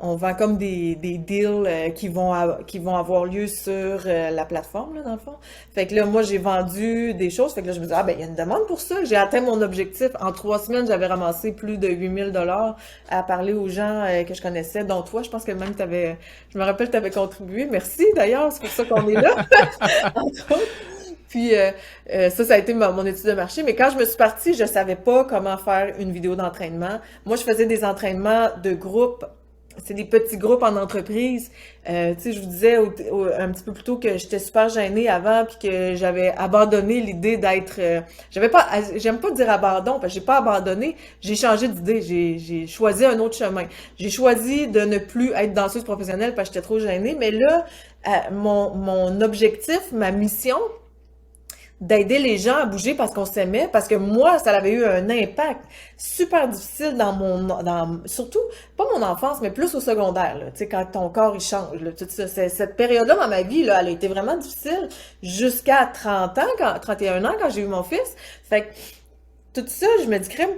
on vend comme des deals qui vont avoir lieu sur la plateforme, là, dans le fond. Fait que là, moi, j'ai vendu des choses. Fait que là, je me dis, ah ben, il y a une demande pour ça. J'ai atteint mon objectif. En 3 semaines, j'avais ramassé plus de 8 000 $ à parler aux gens que je connaissais, dont toi. Je pense que même je me rappelle, tu avais contribué. Merci, d'ailleurs. C'est pour ça qu'on est là. Entre autres. Puis ça a été mon étude de marché. Mais quand je me suis partie, je savais pas comment faire une vidéo d'entraînement. Moi, je faisais des entraînements de groupe. C'est des petits groupes en entreprise. Tu sais, je vous disais un petit peu plus tôt que j'étais super gênée avant puis que j'avais abandonné l'idée d'être... j'aime pas dire abandon parce que j'ai pas abandonné. J'ai changé d'idée. J'ai choisi un autre chemin. J'ai choisi de ne plus être danseuse professionnelle parce que j'étais trop gênée. Mais là, mon objectif, ma mission, d'aider les gens à bouger parce qu'on s'aimait, parce que moi, ça avait eu un impact super difficile surtout, pas mon enfance, mais plus au secondaire, là, tu sais, quand ton corps, il change, là, tout ça. Cette période-là dans ma vie, là, elle a été vraiment difficile jusqu'à 31 ans, quand j'ai eu mon fils. Fait que, tout ça, je me dis, crème,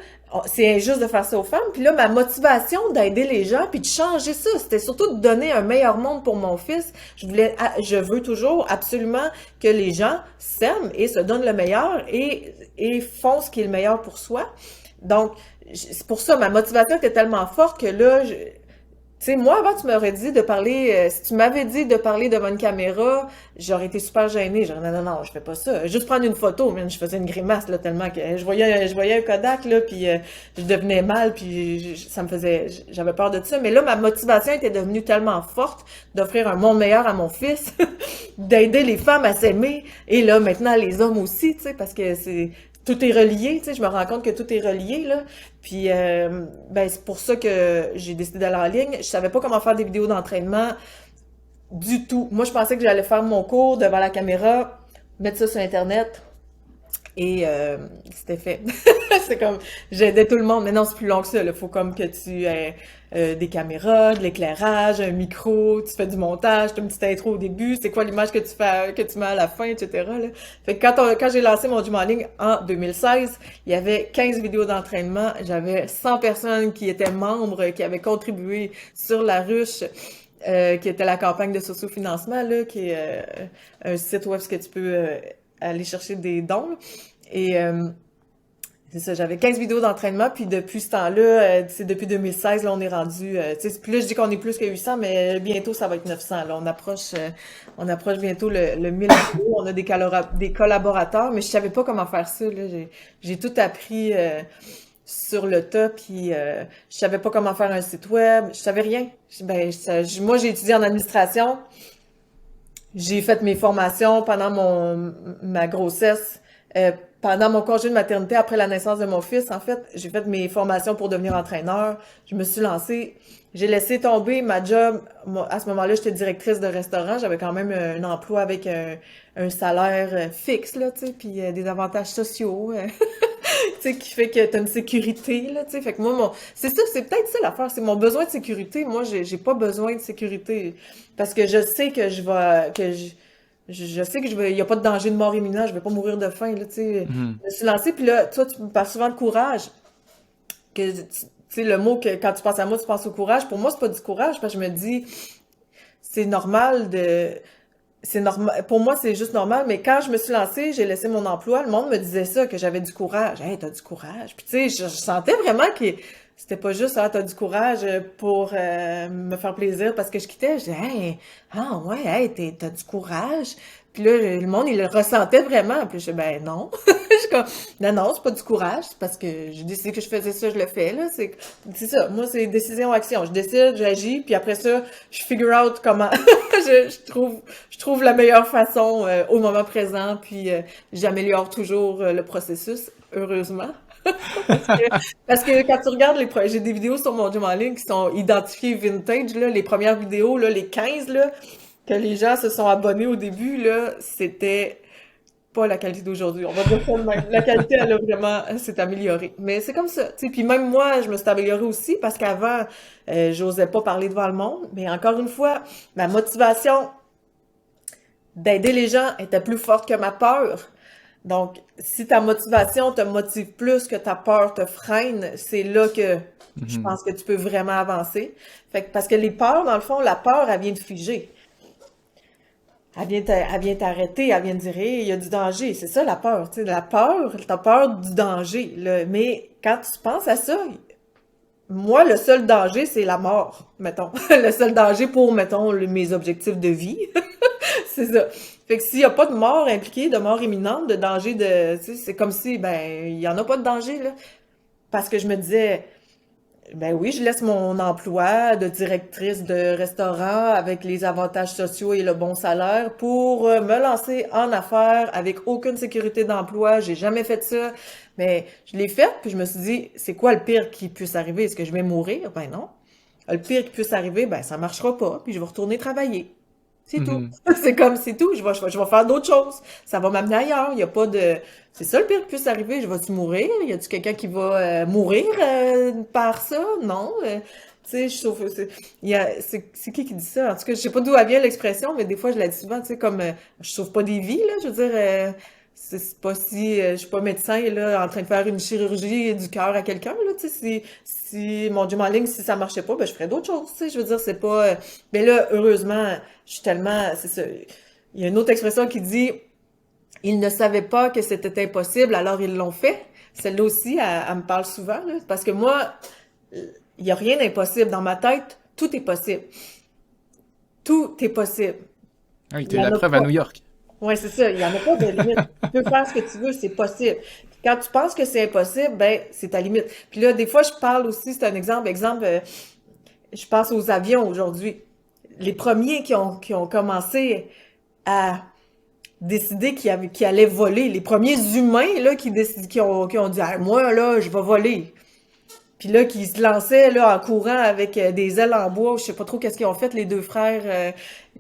c'est injuste de faire ça aux femmes. Puis là, ma motivation d'aider les gens, puis de changer ça, c'était surtout de donner un meilleur monde pour mon fils. Je veux toujours absolument que les gens s'aiment et se donnent le meilleur et font ce qui est le meilleur pour soi. Donc, c'est pour ça, ma motivation était tellement forte que là, tu sais, moi, avant, tu m'aurais dit de parler, si tu m'avais dit de parler devant une caméra, j'aurais été super gênée. J'aurais dit, non, je fais pas ça. Juste prendre une photo, man, je faisais une grimace, là, tellement que je voyais un Kodak, là, puis je devenais mal, puis j'avais peur de ça. Mais là, ma motivation était devenue tellement forte d'offrir un monde meilleur à mon fils, d'aider les femmes à s'aimer, et là, maintenant, les hommes aussi, tu sais, parce que tout est relié, tu sais, je me rends compte que tout est relié, là. Puis, ben, c'est pour ça que j'ai décidé d'aller en ligne. Je savais pas comment faire des vidéos d'entraînement du tout. Moi, je pensais que j'allais faire mon cours devant la caméra, mettre ça sur Internet, et c'était fait. C'est comme, j'aidais tout le monde, mais non, c'est plus long que ça. Il faut comme que tu aies des caméras, de l'éclairage, un micro, tu fais du montage, tu as une petite intro au début, c'est quoi l'image que tu mets à la fin, etc. Là. Fait que quand j'ai lancé mon gym en ligne en 2016, il y avait 15 vidéos d'entraînement, j'avais 100 personnes qui étaient membres, qui avaient contribué sur La Ruche, qui était la campagne de socio-financement, là, qui est un site web que tu peux aller chercher des dons. Là. Et c'est ça, j'avais 15 vidéos d'entraînement, puis depuis ce temps-là, c'est depuis 2016, là, on est rendu, puis là, je dis qu'on est plus que 800, mais bientôt, ça va être 900, là, on approche bientôt le 1000 vidéos, on a des collaborateurs, mais je savais pas comment faire ça, là, j'ai tout appris sur le tas, puis je savais pas comment faire un site web, je savais rien. Moi, j'ai étudié en administration, j'ai fait mes formations pendant ma grossesse, pendant mon congé de maternité, après la naissance de mon fils, en fait, j'ai fait mes formations pour devenir entraîneur. Je me suis lancée. J'ai laissé tomber ma job. À ce moment-là, j'étais directrice de restaurant. J'avais quand même un emploi avec un salaire fixe, là, tu sais, puis des avantages sociaux, tu sais, qui fait que t'as une sécurité, là, tu sais. Fait que moi, c'est ça, c'est peut-être ça l'affaire, c'est mon besoin de sécurité. Moi, j'ai pas besoin de sécurité. Parce que je sais que je sais que il y a pas de danger de mort imminent, je vais pas mourir de faim, là, tu sais. Je me suis lancée, puis là, toi, tu me parles souvent de courage. Tu sais, le mot que, quand tu penses à moi, tu penses au courage. Pour moi, c'est pas du courage, parce que je me dis, c'est normal. Pour moi, c'est juste normal, mais quand je me suis lancée, j'ai laissé mon emploi, le monde me disait ça, que j'avais du courage. Hey, t'as du courage. Puis tu sais, je sentais vraiment que c'était pas juste, t'as du courage pour me faire plaisir parce que je quittais. Je disais, hey, ouais, hey, t'as du courage. Puis là, le monde, il le ressentait vraiment. Puis je disais, ben non. Je suis comme, non, c'est pas du courage, c'est parce que j'ai décidé que je faisais ça, je le fais, là. C'est ça. Moi, c'est décision-action. Je décide, j'agis, puis après ça, je figure out comment je trouve la meilleure façon au moment présent, puis j'améliore toujours le processus, heureusement. Parce que quand tu regardes j'ai des vidéos sur mon gym en ligne qui sont identifiées vintage, là, les premières vidéos, là, les 15, là, que les gens se sont abonnés au début, là, c'était pas la qualité d'aujourd'hui. On va dire ça de même. La qualité, elle s'est améliorée. Mais c'est comme ça, tu sais. Puis même moi, je me suis améliorée aussi parce qu'avant, j'osais pas parler devant le monde. Mais encore une fois, ma motivation d'aider les gens était plus forte que ma peur. Donc, si ta motivation te motive plus que ta peur te freine, c'est là que je pense que tu peux vraiment avancer. Fait que, parce que les peurs, dans le fond, la peur, elle vient te figer. Elle vient t'arrêter, elle vient te dire, hey, il y a du danger. C'est ça la peur, tu sais. La peur, t'as peur du danger. Là. Mais quand tu penses à ça, moi, le seul danger, c'est la mort, mettons. Le seul danger pour, mettons, mes objectifs de vie. C'est ça. Fait que s'il n'y a pas de mort impliquée, de mort imminente, de danger de... Tu sais, c'est comme si, il n'y en a pas de danger, là. Parce que je me disais, ben oui, je laisse mon emploi de directrice de restaurant avec les avantages sociaux et le bon salaire pour me lancer en affaires avec aucune sécurité d'emploi. J'ai jamais fait ça, mais je l'ai fait, puis je me suis dit, c'est quoi le pire qui puisse arriver? Est-ce que je vais mourir? Ben non. Le pire qui puisse arriver, ben ça marchera pas, puis je vais retourner travailler. C'est tout. C'est comme, c'est tout. Je vais faire d'autres choses. Ça va m'amener ailleurs. Il y a pas de... C'est ça le pire qui puisse arriver. Je vais-tu mourir? Y a-tu quelqu'un qui va mourir par ça? Non. Tu sais, je trouve... C'est qui dit ça? En tout cas, je sais pas d'où elle vient l'expression, mais des fois, je la dis souvent, tu sais, comme... je sauve pas des vies, là. Je veux dire... c'est pas si je suis pas médecin là en train de faire une chirurgie du cœur à quelqu'un là, tu sais, si mon gym en ligne, si ça marchait pas, ben je ferais d'autres choses, tu sais, je veux dire, c'est pas mais là heureusement, je suis tellement, c'est ça. Il y a une autre expression qui dit ils ne savaient pas que c'était impossible, alors ils l'ont fait. Celle-là aussi, elle me parle souvent là, parce que moi il y a rien d'impossible dans ma tête, tout est possible. Tout est possible. Oui, tu es la preuve à New York. Oui, c'est ça. Il n'y en a pas de limite. Tu peux faire ce que tu veux, c'est possible. Puis quand tu penses que c'est impossible, ben, c'est ta limite. Puis là, des fois, je parle aussi, c'est un exemple. Je pense aux avions aujourd'hui. Les premiers qui ont commencé à décider qu'ils allaient voler, les premiers humains, là, qui ont dit, ah, moi, là, je vais voler. Puis là, qui se lançaient là en courant avec des ailes en bois, je sais pas trop qu'est-ce qu'ils ont fait les deux frères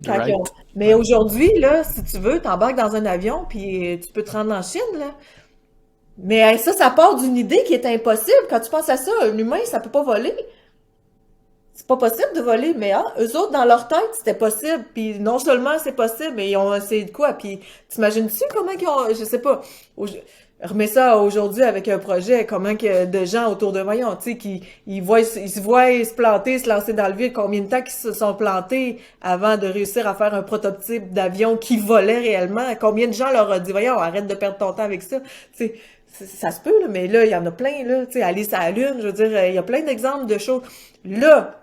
quand ils ont... Mais aujourd'hui, là, si tu veux, t'embarques dans un avion puis tu peux te rendre en Chine, là. Mais ça part d'une idée qui est impossible. Quand tu penses à ça, un humain, ça peut pas voler. C'est pas possible de voler, mais eux autres, dans leur tête, c'était possible. Puis non seulement c'est possible, mais ils ont essayé de quoi? Puis t'imagines-tu comment ils ont... Je sais pas... Remets ça aujourd'hui avec un projet, comment que de gens autour de moi, tu sais, ils se voient se planter, se lancer dans le vide, combien de temps qu'ils se sont plantés avant de réussir à faire un prototype d'avion qui volait réellement, combien de gens leur ont dit, voyons, arrête de perdre ton temps avec ça, tu sais, ça se peut, là, mais là, il y en a plein, là, tu sais, aller sur la Lune, je veux dire, il y a plein d'exemples de choses. Là,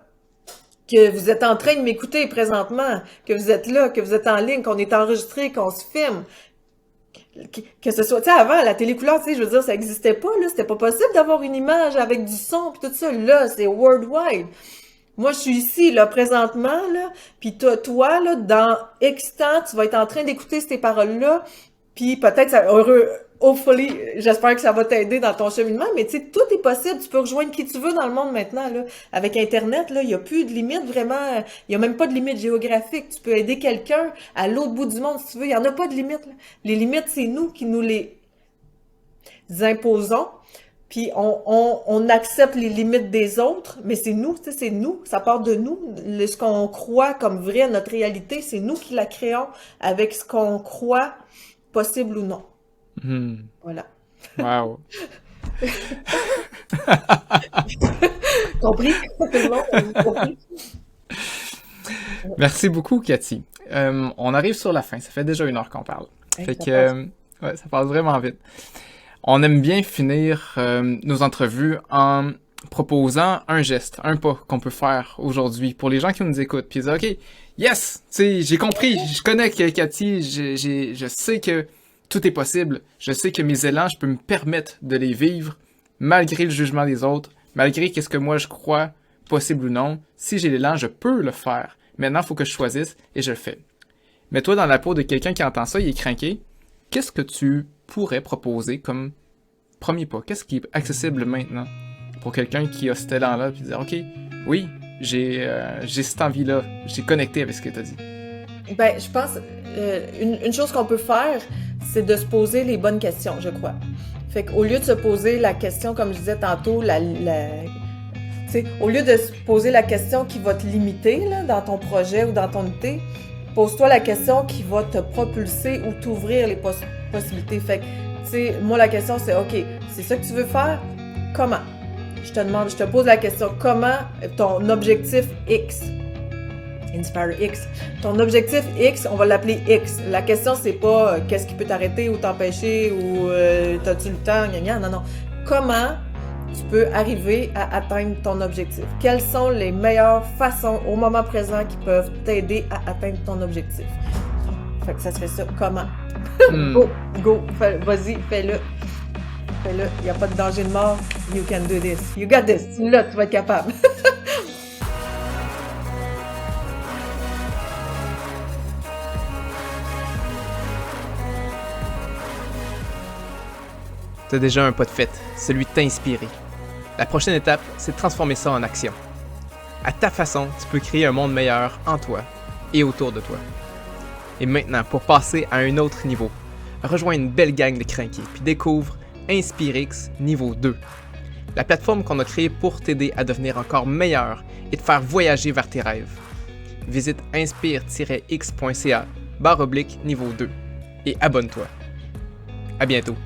que vous êtes en train de m'écouter présentement, que vous êtes là, que vous êtes en ligne, qu'on est enregistré, qu'on se filme, que ce soit, tu sais, avant, la télécouleur, tu sais, je veux dire, ça existait pas, là, c'était pas possible d'avoir une image avec du son pis tout ça, là, c'est worldwide. Moi, je suis ici, là, présentement, là, pis toi, là, dans X temps, tu vas être en train d'écouter ces paroles-là, puis peut-être, hopefully, j'espère que ça va t'aider dans ton cheminement, mais tu sais, tout est possible, tu peux rejoindre qui tu veux dans le monde maintenant, là. Avec Internet, là, il y a plus de limite, vraiment, il y a même pas de limite géographique, tu peux aider quelqu'un à l'autre bout du monde si tu veux, il y en a pas de limite, là. Les limites, c'est nous qui nous les imposons, puis on accepte les limites des autres, mais c'est nous, tu sais, c'est nous, ça part de nous, ce qu'on croit comme vrai, notre réalité, c'est nous qui la créons avec ce qu'on croit possible ou non. Voilà. Wow. Compris? Compris? Merci beaucoup, Cathy. On arrive sur la fin. Ça fait déjà 1 heure qu'on parle. Fait que, ouais, ça passe vraiment vite. On aime bien finir nos entrevues en proposant un geste, un pas qu'on peut faire aujourd'hui pour les gens qui nous écoutent. Puis dire, OK, yes, tu sais, j'ai compris, je connais Cathy, je sais que tout est possible. Je sais que mes élans, je peux me permettre de les vivre malgré le jugement des autres, malgré qu'est-ce que moi je crois possible ou non. Si j'ai l'élan, je peux le faire. Maintenant, il faut que je choisisse et je le fais. Mets-toi dans la peau de quelqu'un qui entend ça, il est craqué. Qu'est-ce que tu pourrais proposer comme premier pas? Qu'est-ce qui est accessible maintenant pour quelqu'un qui a cet élan-là puis dire OK, oui, j'ai cette envie-là, j'ai connecté avec ce que tu as dit. Ben, je pense une chose qu'on peut faire, c'est de se poser les bonnes questions, je crois. Fait qu'au lieu de se poser la question, comme je disais tantôt, au lieu de se poser la question qui va te limiter là, dans ton projet ou dans ton idée, pose-toi la question qui va te propulser ou t'ouvrir les possibilités. Fait que, tu sais, moi, la question, c'est OK, c'est ça que tu veux faire? Comment? Je te pose la question, comment ton objectif X, Inspire X, ton objectif X, on va l'appeler X. La question, c'est pas qu'est-ce qui peut t'arrêter ou t'empêcher ou t'as-tu le temps, non. Comment tu peux arriver à atteindre ton objectif? Quelles sont les meilleures façons au moment présent qui peuvent t'aider à atteindre ton objectif? Fait que ça serait ça, comment? Go, vas-y, fais-le. Fais-le, il n'y a pas de danger de mort. You can do this. You got this. Là, tu vas être capable. Tu as déjà un pas de fait, celui de t'inspirer. La prochaine étape, c'est de transformer ça en action. À ta façon, tu peux créer un monde meilleur en toi et autour de toi. Et maintenant, pour passer à un autre niveau, rejoins une belle gang de crinqués puis découvre InspireX niveau 2. La plateforme qu'on a créée pour t'aider à devenir encore meilleur et te faire voyager vers tes rêves. Visite inspire-x.ca/niveau 2 et abonne-toi. À bientôt.